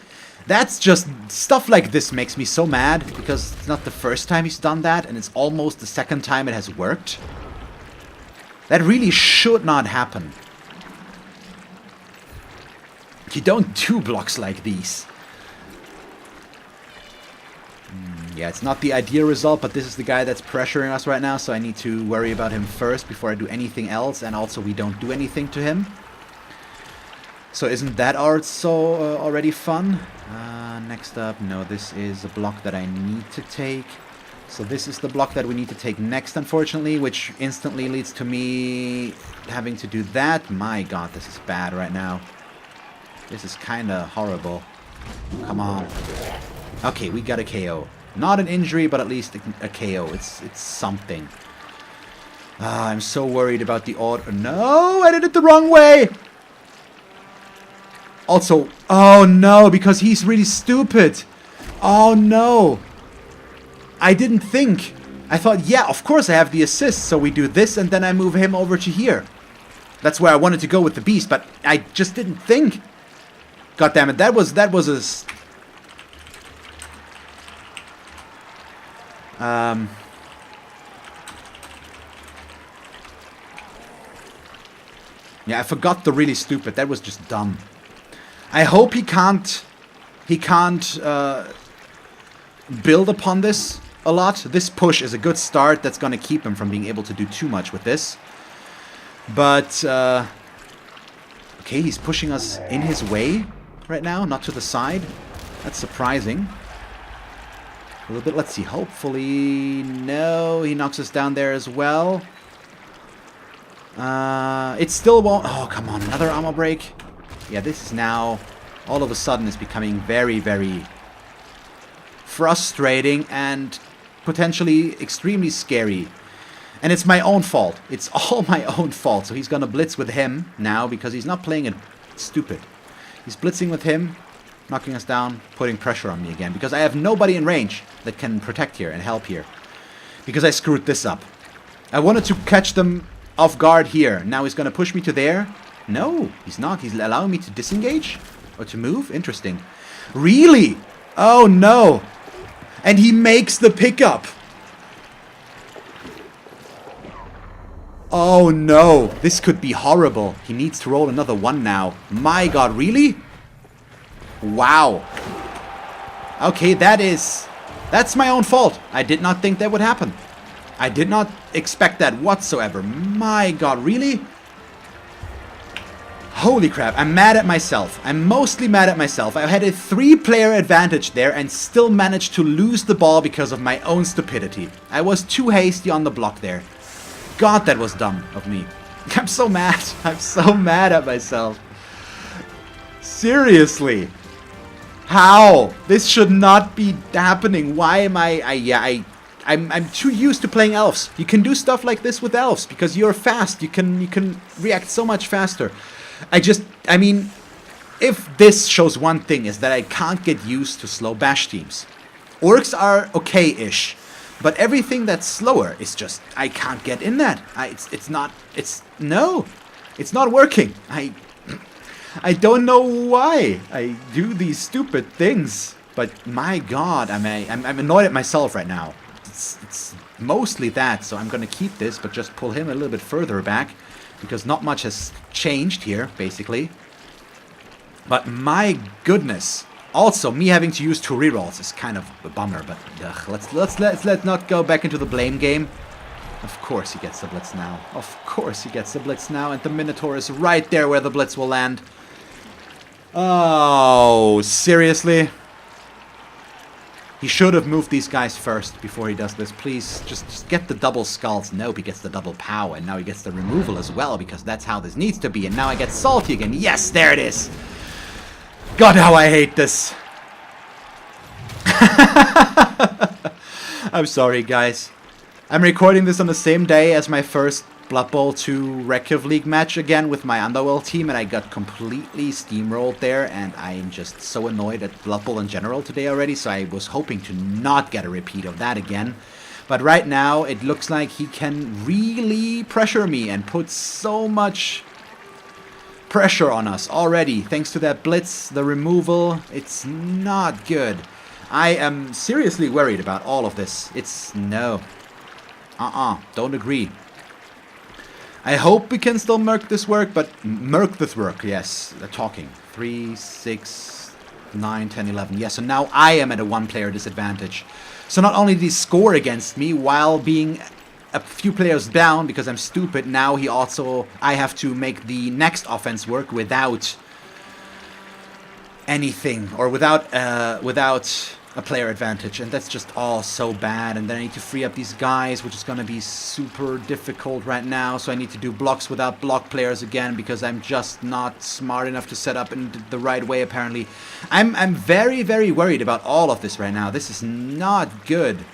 That's just... Stuff like this makes me so mad, because it's not the first time he's done that, and it's almost the second time it has worked. That really should not happen. You don't do blocks like these. Yeah, it's not the ideal result, but this is the guy that's pressuring us right now, so I need to worry about him first before I do anything else, and also we don't do anything to him. So isn't that also already fun? Next up, no, this is a block that I need to take. So this is the block that we need to take next, unfortunately, which instantly leads to me having to do that. My god, this is bad right now. This is kind of horrible. Come on. Okay, we got a KO. Not an injury, but at least a KO. It's something. I'm so worried about the auto. No, I did it the wrong way. Also, oh no, because he's really stupid. Oh no. I didn't think. I thought, yeah, of course I have the assist, so we do this and then I move him over to here. That's where I wanted to go with the beast, but I just didn't think. God damn it, that was a... Yeah, I forgot the really stupid. That was just dumb. I hope he can't build upon this a lot. This push is a good start. That's going to keep him from being able to do too much with this. But, okay, he's pushing us in his way right now, not to the side. That's surprising. A little bit, let's see, hopefully, no, he knocks us down there as well. It still won't, oh, come on, another armor break. Yeah, this is now, all of a sudden, is becoming very, very frustrating and potentially extremely scary. And it's my own fault. It's all my own fault. So he's gonna blitz with him now because he's not playing it stupid. He's blitzing with him, knocking us down, putting pressure on me again. Because I have nobody in range that can protect here and help here. Because I screwed this up. I wanted to catch them off guard here. Now he's gonna push me to there. No, he's not. He's allowing me to disengage or to move. Interesting. Really? Oh no. And he makes the pickup. Oh no. This could be horrible. He needs to roll another one now. My god, really? Wow. Okay, that's my own fault. I did not think that would happen. I did not expect that whatsoever. My god, really? Holy crap, I'm mad at myself. I'm mostly mad at myself. I had a 3-player advantage there and still managed to lose the ball because of my own stupidity. I was too hasty on the block there. God, that was dumb of me. I'm so mad. I'm so mad at myself. Seriously. How? This should not be happening. Why am I'm too used to playing elves. You can do stuff like this with elves because you're fast. You can react so much faster. I mean, if this shows one thing is that I can't get used to slow bash teams. Orcs are okay-ish, but everything that's slower is just, I can't get in that. It's not working. I don't know why I do these stupid things, but my god, I'm annoyed at myself right now. It's mostly that, so I'm gonna keep this, but just pull him a little bit further back. Because not much has changed here, basically. But my goodness. Also, me having to use 2 rerolls is kind of a bummer. But let's not go back into the blame game. Of course he gets the blitz now. Of course he gets the blitz now. And the Minotaur is right there where the blitz will land. Oh, seriously? He should have moved these guys first before he does this. Please, just get the double skulls. Nope, he gets the double pow, and now he gets the removal as well, because that's how this needs to be. And now I get salty again. Yes, there it is. God, how I hate this. I'm sorry, guys. I'm recording this on the same day as my first Blood Bowl 2 Rekiv League match again with my Underworld team, and I got completely steamrolled there, and I'm just so annoyed at Blood Bowl in general today already, so I was hoping to not get a repeat of that again. But right now, it looks like he can really pressure me and put so much pressure on us already. Thanks to that blitz, the removal, it's not good. I am seriously worried about all of this. It's no. Don't agree. I hope we can still merc this work, but merc this work, yes. Talking. 3, 6, 9, 10, 11. Yes, so now I am at a one-player disadvantage. So not only did he score against me while being a few players down because I'm stupid, now I have to make the next offense work without anything, or without a player advantage, and that's just all so bad. And then I need to free up these guys, which is going to be super difficult right now. So I need to do blocks without block players again, because I'm just not smart enough to set up in the right way, apparently. I'm very, very worried about all of this right now. This is not good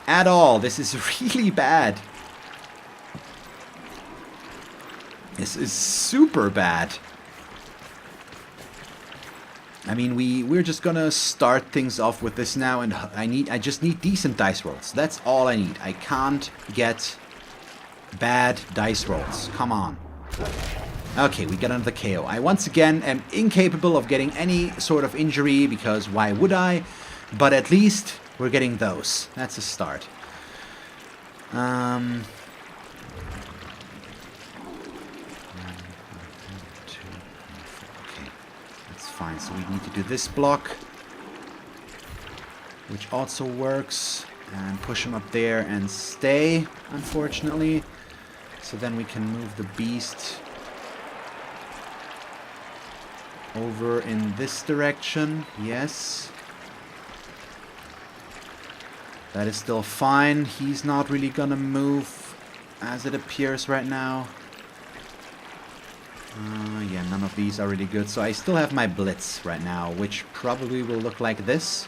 at all. This is really bad. This is super bad. I mean, we're just gonna start things off with this now, and I just need decent dice rolls. That's all I need. I can't get bad dice rolls. Come on. Okay, we get another KO. I once again am incapable of getting any sort of injury, because why would I? But at least we're getting those. That's a start. Fine, so we need to do this block, which also works, and push him up there and stay, unfortunately. So then we can move the beast over in this direction. Yes. That is still fine. He's not really gonna move as it appears right now. Yeah, none of these are really good. So I still have my blitz right now, which probably will look like this.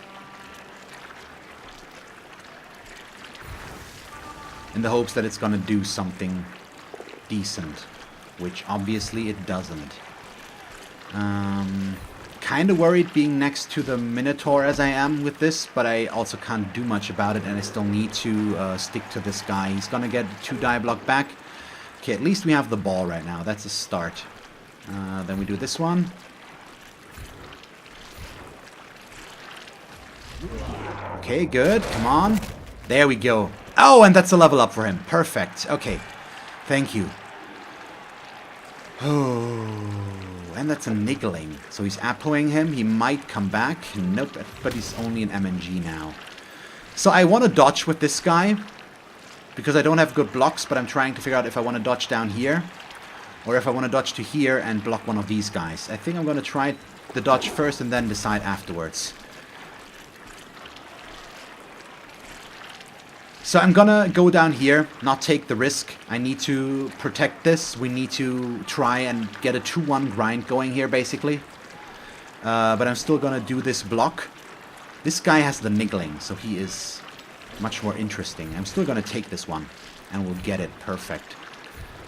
In the hopes that it's gonna do something decent, which obviously it doesn't. Kind of worried being next to the Minotaur as I am with this, but I also can't do much about it, and I still need to stick to this guy. He's gonna get 2 die block back. Okay, at least we have the ball right now. That's a start. Then we do this one. Okay, good. Come on. There we go. Oh, and that's a level up for him. Perfect. Okay. Thank you. Oh, and that's a niggling. So he's appoing him. He might come back. Nope, but he's only an MNG now. So I want to dodge with this guy, because I don't have good blocks, but I'm trying to figure out if I want to dodge down here, or if I want to dodge to here and block one of these guys. I think I'm going to try the dodge first and then decide afterwards. So I'm going to go down here, not take the risk. I need to protect this. We need to try and get a 2-1 grind going here, basically. But I'm still going to do this block. This guy has the niggling, so he is much more interesting. I'm still going to take this one, and we'll get it perfect.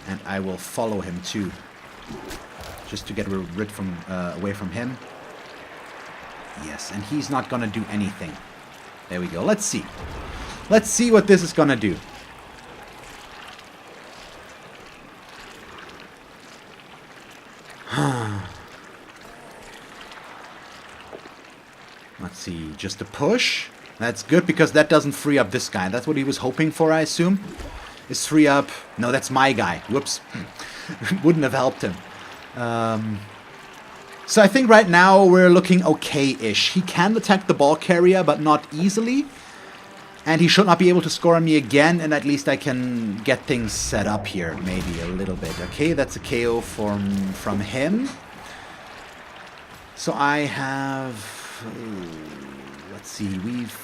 And I will follow him too, just to get rid from away from him. Yes, and he's not going to do anything. There we go. Let's see. Let's see what this is going to do. Let's see. Just a push. That's good, because that doesn't free up this guy. That's what he was hoping for, I assume. Is free up... No, that's my guy. Whoops. Wouldn't have helped him. So I think right now we're looking okay-ish. He can attack the ball carrier, but not easily. And he should not be able to score on me again, and at least I can get things set up here, maybe a little bit. Okay, that's a KO from him. So I have... let's see,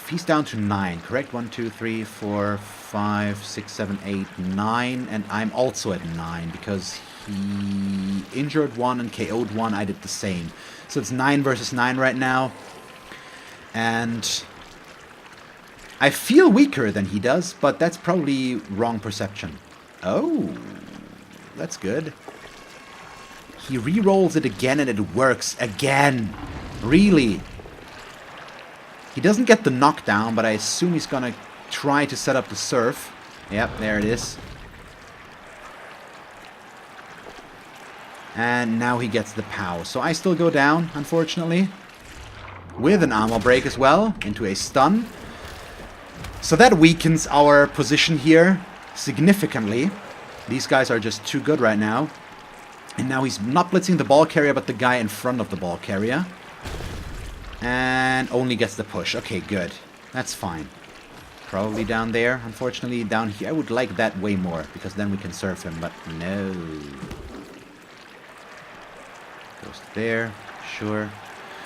he's down to 9, correct? 1, 2, 3, 4, 5, 6, 7, 8, 9, and I'm also at 9 because he injured 1 and KO'd 1. I did the same. So it's 9 versus 9 right now. And I feel weaker than he does, but that's probably wrong perception. Oh, that's good. He re-rolls it again and it works again. Really? He doesn't get the knockdown, but I assume he's gonna try to set up the surf. Yep, there it is. And now he gets the POW. So I still go down, unfortunately. With an armor break as well, into a stun. So that weakens our position here significantly. These guys are just too good right now. And now he's not blitzing the ball carrier, but the guy in front of the ball carrier. And only gets the push. Okay, good. That's fine. Probably down there. Unfortunately, down here. I would like that way more, because then we can surf him, but no. Goes there. Sure.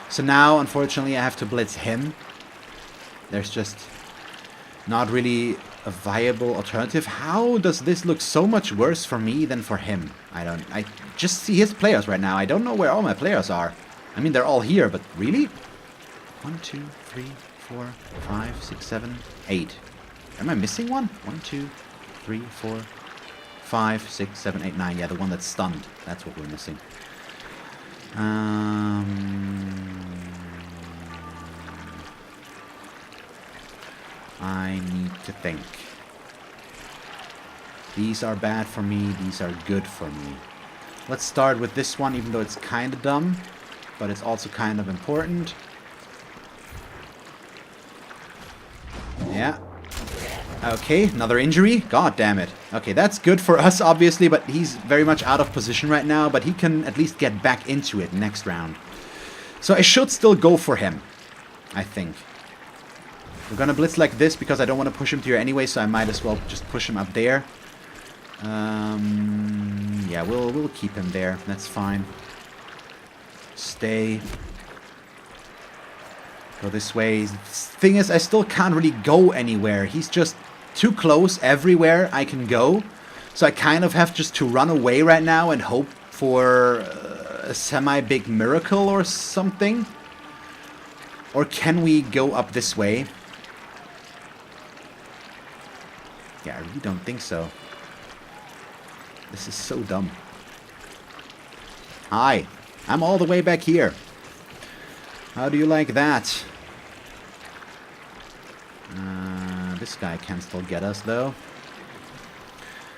So now, unfortunately, I have to blitz him. There's just not really a viable alternative. How does this look so much worse for me than for him? I just see his players right now. I don't know where all my players are. I mean, they're all here, but really? 1, 2, 3, 4, 5, 6, 7, 8. Am I missing one? 1, 2, 3, 4, 5, 6, 7, 8, 9. Yeah, the one that's stunned. That's what we're missing. I need to think. These are bad for me. These are good for me. Let's start with this one, even though it's kind of dumb. But it's also kind of important. Yeah. Okay, another injury. God damn it. Okay, that's good for us, obviously, but he's very much out of position right now. But he can at least get back into it next round. So I should still go for him, I think. We're gonna blitz like this because I don't want to push him to here anyway, so I might as well just push him up there. Yeah, we'll keep him there. That's fine. Stay. Go this way. Thing is, I still can't really go anywhere. He's just too close everywhere I can go. So I kind of have just to run away right now and hope for a semi-big miracle or something. Or can we go up this way? Yeah, I really don't think so. This is so dumb. Hi. I'm all the way back here. How do you like that? This guy can still get us, though.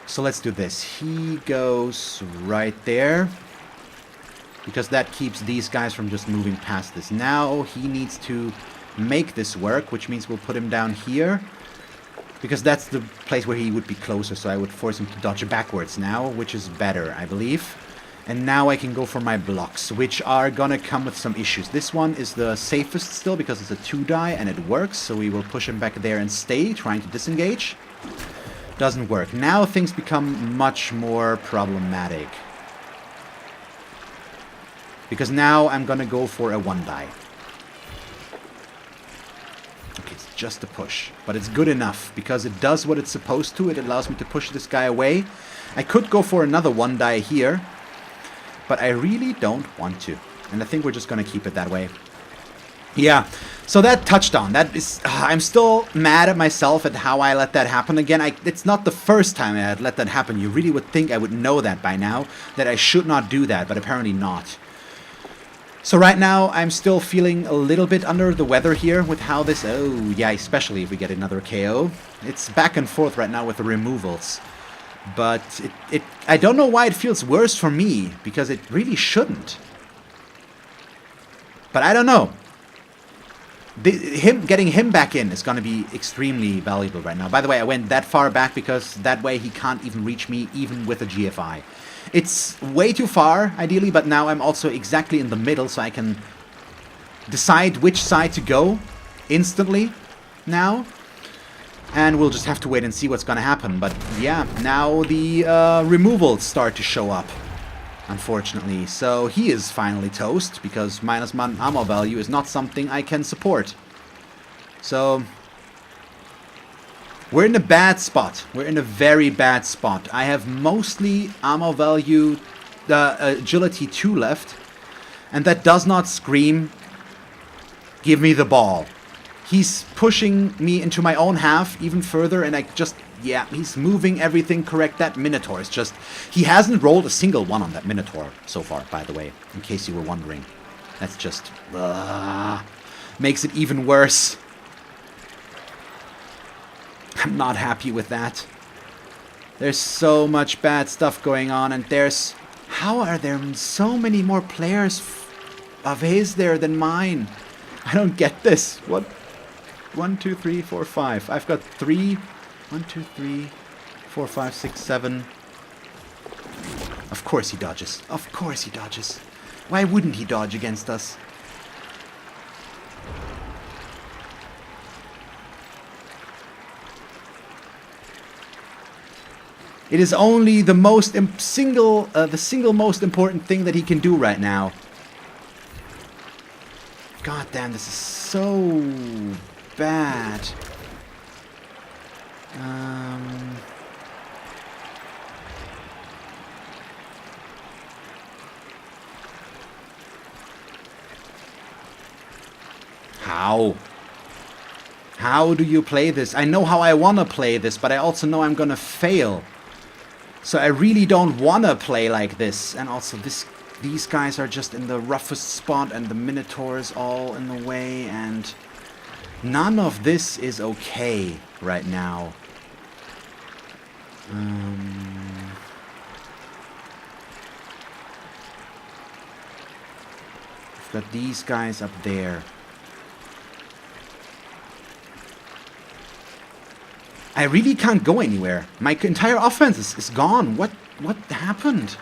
So let's do this. He goes right there. Because that keeps these guys from just moving past this. Now he needs to make this work, which means we'll put him down here. Because that's the place where he would be closer, so I would force him to dodge backwards now, which is better, I believe. And now I can go for my blocks, which are gonna come with some issues. This one is the safest still, because it's a 2-die and it works, so we will push him back there and stay, trying to disengage. Doesn't work. Now things become much more problematic. Because now I'm gonna go for a 1-die. It's just a push, but it's good enough because it does what it's supposed to. It allows me to push this guy away. I could go for another 1-die here, but I really don't want to. And I think we're just going to keep it that way. Yeah, so that touchdown, that is... I'm still mad at myself at how I let that happen again. It's not the first time I had let that happen. You really would think I would know that by now, that I should not do that, but apparently not. So right now, I'm still feeling a little bit under the weather here with how this... Oh, yeah, especially if we get another KO. It's back and forth right now with the removals. But I don't know why it feels worse for me, because it really shouldn't. But I don't know. Getting him back in is going to be extremely valuable right now. By the way, I went that far back because that way he can't even reach me, even with a GFI. It's way too far, ideally, but now I'm also exactly in the middle, so I can decide which side to go instantly now. And we'll just have to wait and see what's going to happen. But yeah, now the removals start to show up, unfortunately. So he is finally toast, because -1 ammo value is not something I can support. So we're in a bad spot. We're in a very bad spot. I have mostly ammo value, agility 2 left. And that does not scream, give me the ball. He's pushing me into my own half even further, and I just... Yeah, he's moving everything correct. That Minotaur is just... He hasn't rolled a single one on that Minotaur so far, by the way, in case you were wondering. That's just... makes it even worse. I'm not happy with that. There's so much bad stuff going on, and there's... How are there so many more players of his there than mine? I don't get this. What? 1, 2, 3, 4, 5. I've got 3. 1, 2, 3, 4, 5, 6, 7. Of course he dodges. Of course he dodges. Why wouldn't he dodge against us? It is only the single most important thing that he can do right now. God damn, this is so bad. How? How do you play this? I know how I want to play this, but I also know I'm gonna fail. So I really don't want to play like this. And also these guys are just in the roughest spot, and the Minotaur is all in the way, and none of this is okay right now. I've got these guys up there. I really can't go anywhere. My entire offense is gone. What happened?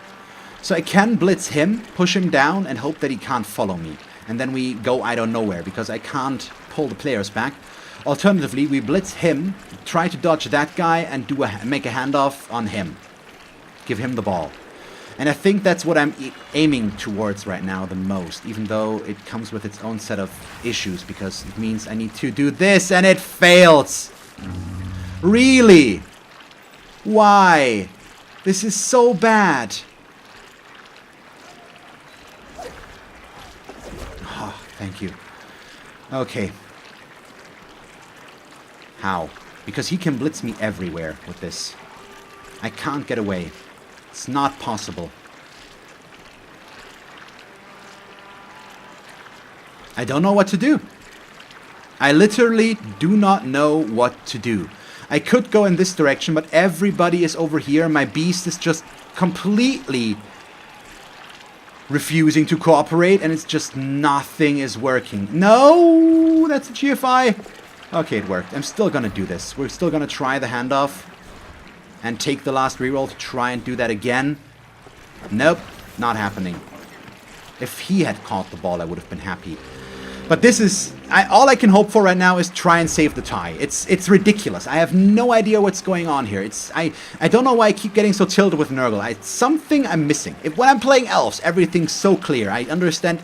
So I can blitz him, push him down, and hope that he can't follow me. And then we go I don't know where, because I can't pull the players back. Alternatively, we blitz him, try to dodge that guy, and make a handoff on him. Give him the ball. And I think that's what I'm aiming towards right now the most, even though it comes with its own set of issues, because it means I need to do this, and it fails! Really? Why? This is so bad. Oh, thank you. Okay. How? Because he can blitz me everywhere with this. I can't get away. It's not possible. I don't know what to do. I literally do not know what to do. I could go in this direction, but everybody is over here. My beast is just completely refusing to cooperate, and it's just nothing is working. No, that's a GFI. Okay, it worked. I'm still gonna do this. We're still gonna try the handoff and take the last reroll to try and do that again. Nope, not happening. If he had caught the ball, I would have been happy. But this is... all I can hope for right now is try and save the tie. It's ridiculous. I have no idea what's going on here. I don't know why I keep getting so tilted with Nurgle. Something I'm missing. When I'm playing elves, everything's so clear. I understand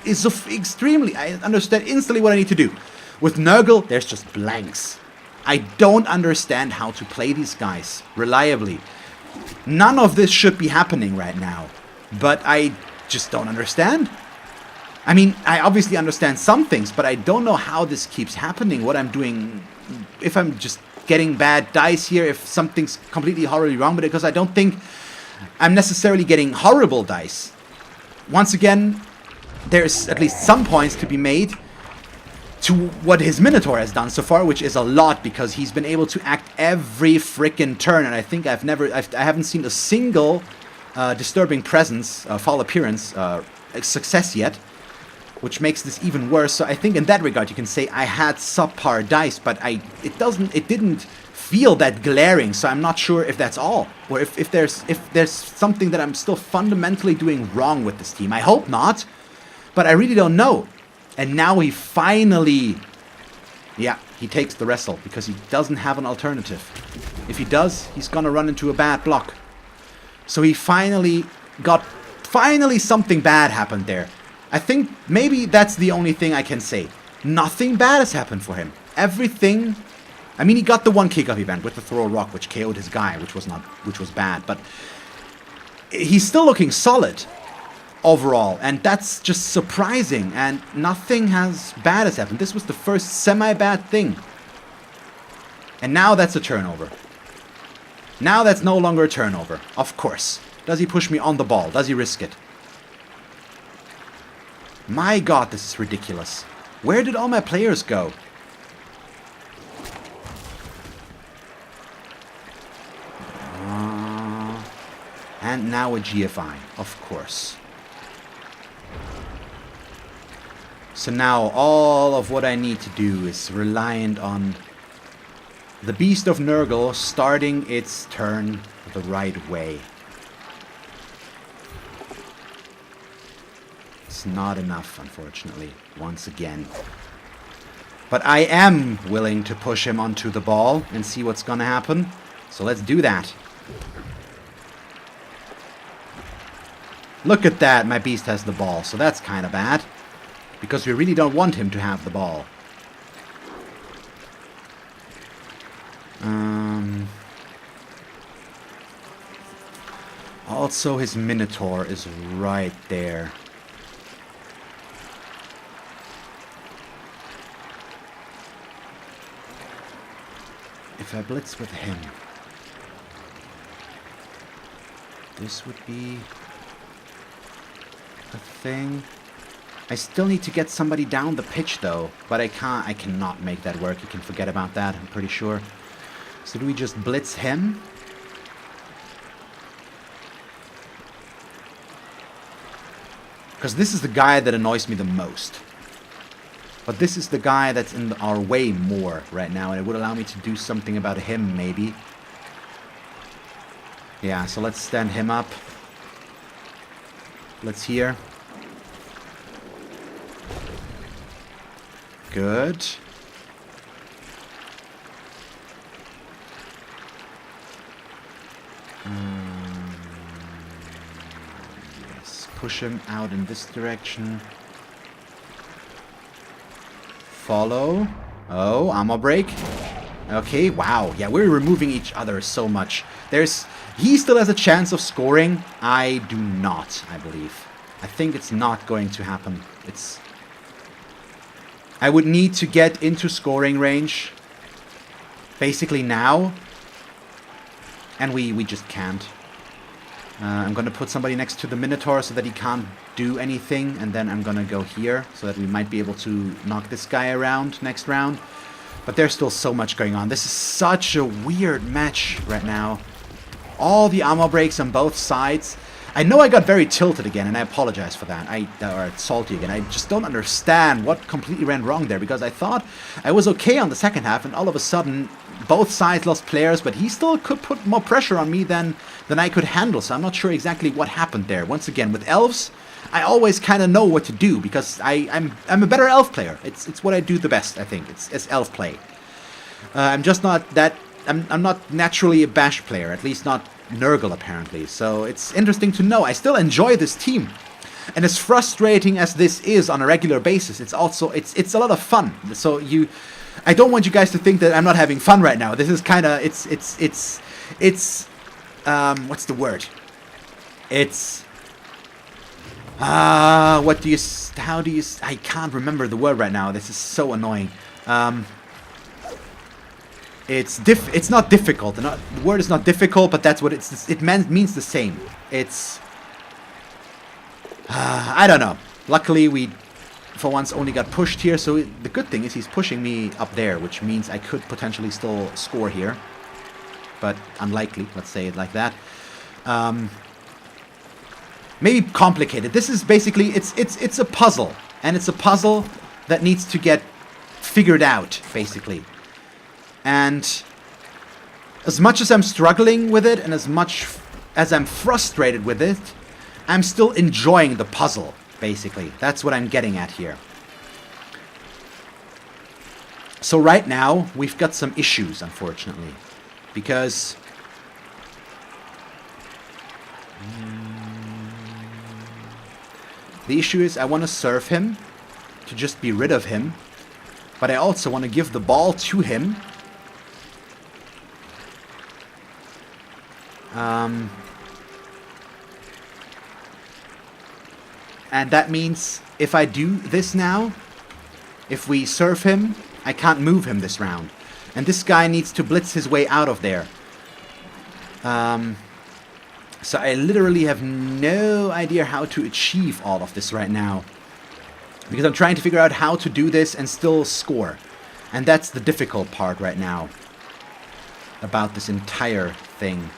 I understand instantly what I need to do. With Nurgle, there's just blanks. I don't understand how to play these guys reliably. None of this should be happening right now. But I just don't understand. I mean, I obviously understand some things, but I don't know how this keeps happening, what I'm doing, if I'm just getting bad dice here, if something's completely horribly wrong with it, because I don't think I'm necessarily getting horrible dice. Once again, there's at least some points to be made to what his Minotaur has done so far, which is a lot, because he's been able to act every frickin' turn, and I think I haven't seen a single disturbing presence, foul appearance, success yet. Which makes this even worse. So I think in that regard you can say I had subpar dice, but it didn't feel that glaring. So I'm not sure if that's all, or if there's something that I'm still fundamentally doing wrong with this team. I hope not, but I really don't know. And now he finally, yeah, he takes the wrestle because he doesn't have an alternative. If he does, he's gonna run into a bad block. So he finally something bad happened there. I think maybe that's the only thing I can say. Nothing bad has happened for him. Everything... I mean, he got the one kickoff event with the throw rock, which KO'd his guy, which was bad. But he's still looking solid overall. And that's just surprising. And nothing bad has happened. This was the first semi-bad thing. And now that's a turnover. Now that's no longer a turnover. Of course. Does he push me on the ball? Does he risk it? My god, this is ridiculous. Where did all my players go? And now a GFI, of course. So now all of what I need to do is reliant on the Beast of Nurgle starting its turn the right way. It's not enough, unfortunately, once again. But I am willing to push him onto the ball and see what's gonna happen. So let's do that. Look at that, my beast has the ball, so that's kind of bad. Because we really don't want him to have the ball. Also, his Minotaur is right there. If I blitz with him, this would be a thing. I still need to get somebody down the pitch though, but I cannot make that work. You can forget about that, I'm pretty sure. So do we just blitz him? Because this is the guy that annoys me the most. But this is the guy that's in our way more right now, and it would allow me to do something about him, maybe. Yeah, so let's stand him up. Let's hear. Good. Yes, push him out in this direction. Follow. Oh, armor break. Okay, wow. Yeah, we're removing each other so much. He still has a chance of scoring. I do not, I believe. I think it's not going to happen. I would need to get into scoring range basically now. And we just can't. I'm going to put somebody next to the Minotaur so that he can't do anything. And then I'm going to go here so that we might be able to knock this guy around next round. But there's still so much going on. This is such a weird match right now. All the armor breaks on both sides. I know I got very tilted again, and I apologize for that. Or salty again. I just don't understand what completely went wrong there, because I thought I was okay on the second half, and all of a sudden, both sides lost players, but he still could put more pressure on me than I could handle, so I'm not sure exactly what happened there. Once again, with elves, I always kind of know what to do, because I'm a better elf player. It's what I do the best, I think. It's elf play. I'm just not that... I'm not naturally a bash player, at least not Nurgle, apparently. So it's interesting to know. I still enjoy this team. And as frustrating as this is on a regular basis, it's also... It's a lot of fun. So I don't want you guys to think that I'm not having fun right now. This is kind of... It's... what's the word? It's... what do you... How do you... I can't remember the word right now. This is so annoying. It's not difficult. The word is not difficult, but that's what it means the same. It's... I don't know. Luckily, we, for once, only got pushed here. So the good thing is he's pushing me up there, which means I could potentially still score here. But unlikely, let's say it like that. Maybe complicated. This is basically... It's a puzzle. And it's a puzzle that needs to get figured out, basically. And as much as I'm struggling with it, and as much as I'm frustrated with it, I'm still enjoying the puzzle, basically. That's what I'm getting at here. So right now, we've got some issues, unfortunately. Because... the issue is I want to serve him, to just be rid of him. But I also want to give the ball to him. And that means if I do this now, if we serve him, I can't move him this round. And this guy needs to blitz his way out of there. So I literally have no idea how to achieve all of this right now. Because I'm trying to figure out how to do this and still score. And that's the difficult part right now about this entire thing.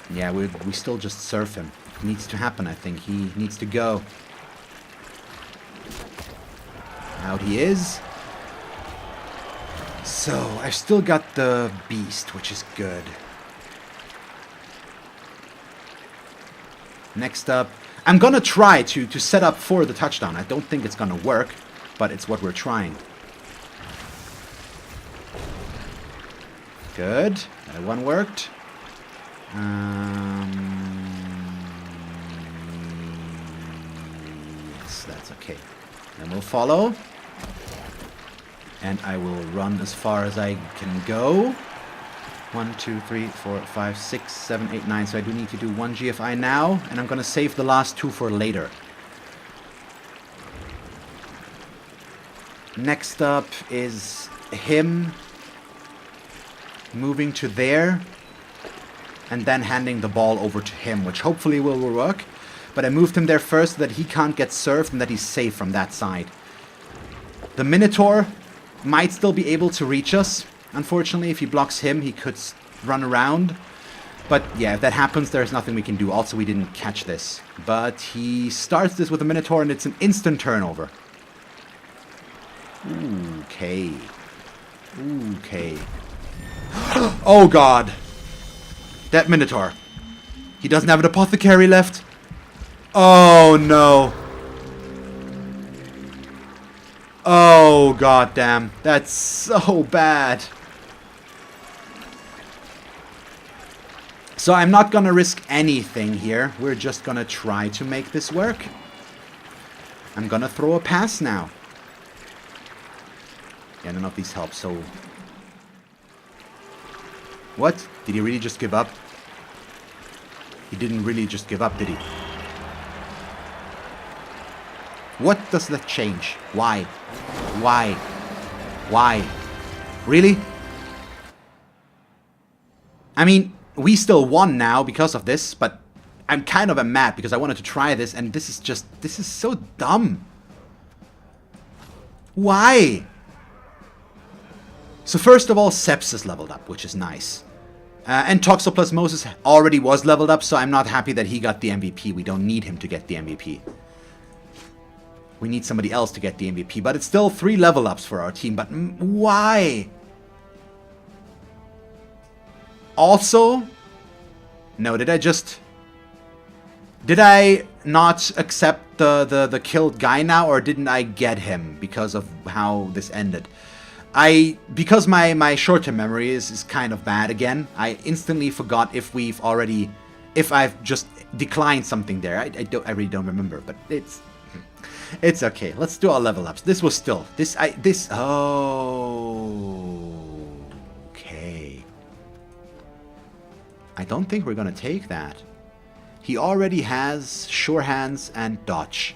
Yeah, we still just surf him. It needs to happen, I think. He needs to go. Out he is. So, I've still got the beast, which is good. Next up, I'm gonna try to set up for the touchdown. I don't think it's gonna work, but it's what we're trying. Good. That one worked. Yes, that's okay. Then we'll follow. And I will run as far as I can go. 1, 2, 3, 4, 5, 6, 7, 8, 9. So I do need to do 1 GFI now. And I'm going to save the last 2 for later. Next up is him moving to there. And then handing the ball over to him, which hopefully will work. But I moved him there first so that he can't get served and that he's safe from that side. The Minotaur might still be able to reach us. Unfortunately, if he blocks him, he could run around. But yeah, if that happens, there's nothing we can do. Also, we didn't catch this. But he starts this with a Minotaur and it's an instant turnover. Okay. Okay. Oh god! That Minotaur. He doesn't have an apothecary left. Oh no. Oh goddamn. That's so bad. So I'm not gonna risk anything here. We're just gonna try to make this work. I'm gonna throw a pass now. Yeah, none of these help, so... What? Did he really just give up? He didn't really just give up, did he? What does that change? Why? Why? Why? Really? I mean, we still won now because of this, but I'm kind of mad because I wanted to try this, and this is so dumb. Why? So first of all, Sepsis leveled up, which is nice. And Toxoplasmosis already was leveled up, so I'm not happy that he got the MVP. We don't need him to get the MVP. We need somebody else to get the MVP, but it's still 3 level ups for our team. But why? Also, no, did I not accept the killed guy now, or didn't I get him because of how this ended? Because my short-term memory is kind of bad again, I instantly forgot if I've just declined something there. I really don't remember, but it's okay. Let's do our level ups. This was still, oh, okay. I don't think we're gonna take that. He already has Sure Hands and Dodge.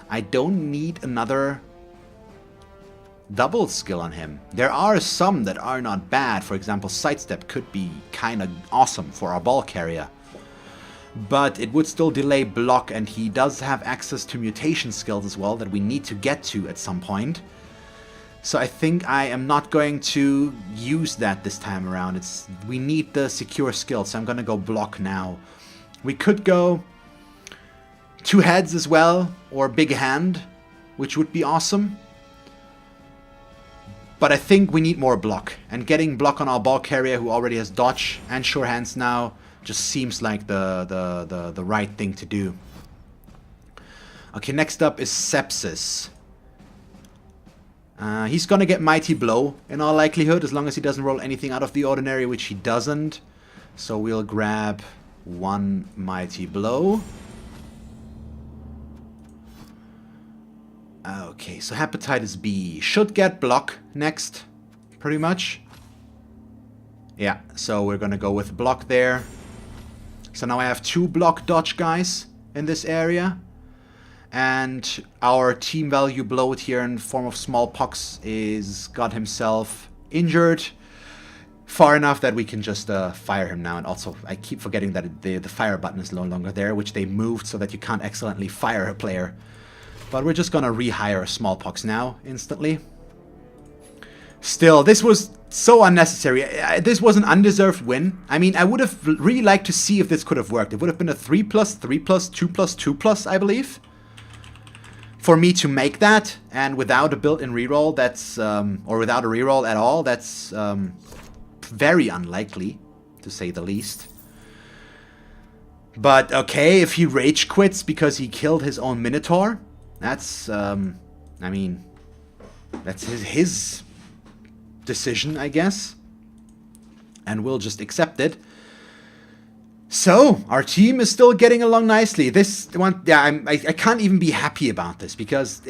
I don't need another double skill on him. There are some that are not bad. For example, Sidestep could be kind of awesome for our ball carrier. But it would still delay block, and he does have access to mutation skills as well that we need to get to at some point. So I think I am not going to use that this time around. We need the secure skill, so I'm going to go block now. We could go 2 heads as well, or big hand, which would be awesome. But I think we need more block. And getting block on our ball carrier, who already has dodge and sure hands now, just seems like the right thing to do. Okay, next up is Sepsis. He's gonna get Mighty Blow in all likelihood, as long as he doesn't roll anything out of the ordinary, which he doesn't. So we'll grab 1 Mighty Blow. Okay, so Hepatitis B should get block next, pretty much. Yeah, so we're gonna go with block there. So now I have 2 block dodge guys in this area. And our team value bloat here in form of Smallpox got himself injured. Far enough that we can just fire him now. And also, I keep forgetting that the fire button is no longer there, which they moved so that you can't excellently fire a player. But we're just gonna rehire Smallpox now, instantly. Still, this was so unnecessary. This was an undeserved win. I mean, I would have really liked to see if this could have worked. It would have been a 3+, 3+, 2+, 2+, I believe. For me to make that, and without a built-in reroll, that's, or without a reroll at all, that's very unlikely, to say the least. But, okay, if he rage quits because he killed his own Minotaur, that's, I mean, that's his decision, I guess. And we'll just accept it. So, our team is still getting along nicely. This one, yeah, I can't even be happy about this, because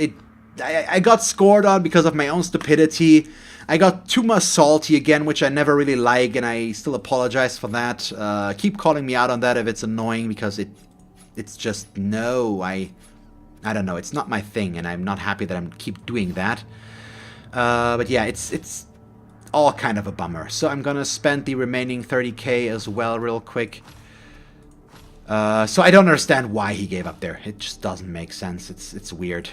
I got scored on because of my own stupidity. I got too much salty again, which I never really like, and I still apologize for that. Keep calling me out on that if it's annoying, because it's just, no, I don't know, it's not my thing, and I'm not happy that I'm keep doing that. But yeah, it's all kind of a bummer. So I'm gonna spend the remaining 30k as well real quick. So I don't understand why he gave up there. It just doesn't make sense. It's weird.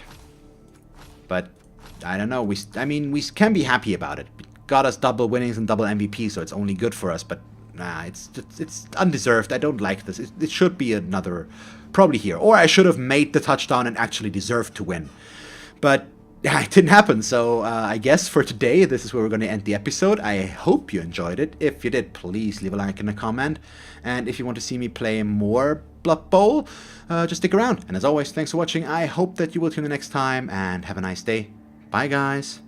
But I don't know. I mean, we can be happy about it. It got us double winnings and double MVP, so it's only good for us. But nah, it's undeserved. I don't like this. It should be another, probably here. Or I should have made the touchdown and actually deserved to win. But yeah, it didn't happen. So I guess for today, this is where we're going to end the episode. I hope you enjoyed it. If you did, please leave a like and a comment. And if you want to see me play more Blood Bowl, just stick around. And as always, thanks for watching. I hope that you will tune in next time, and have a nice day. Bye, guys.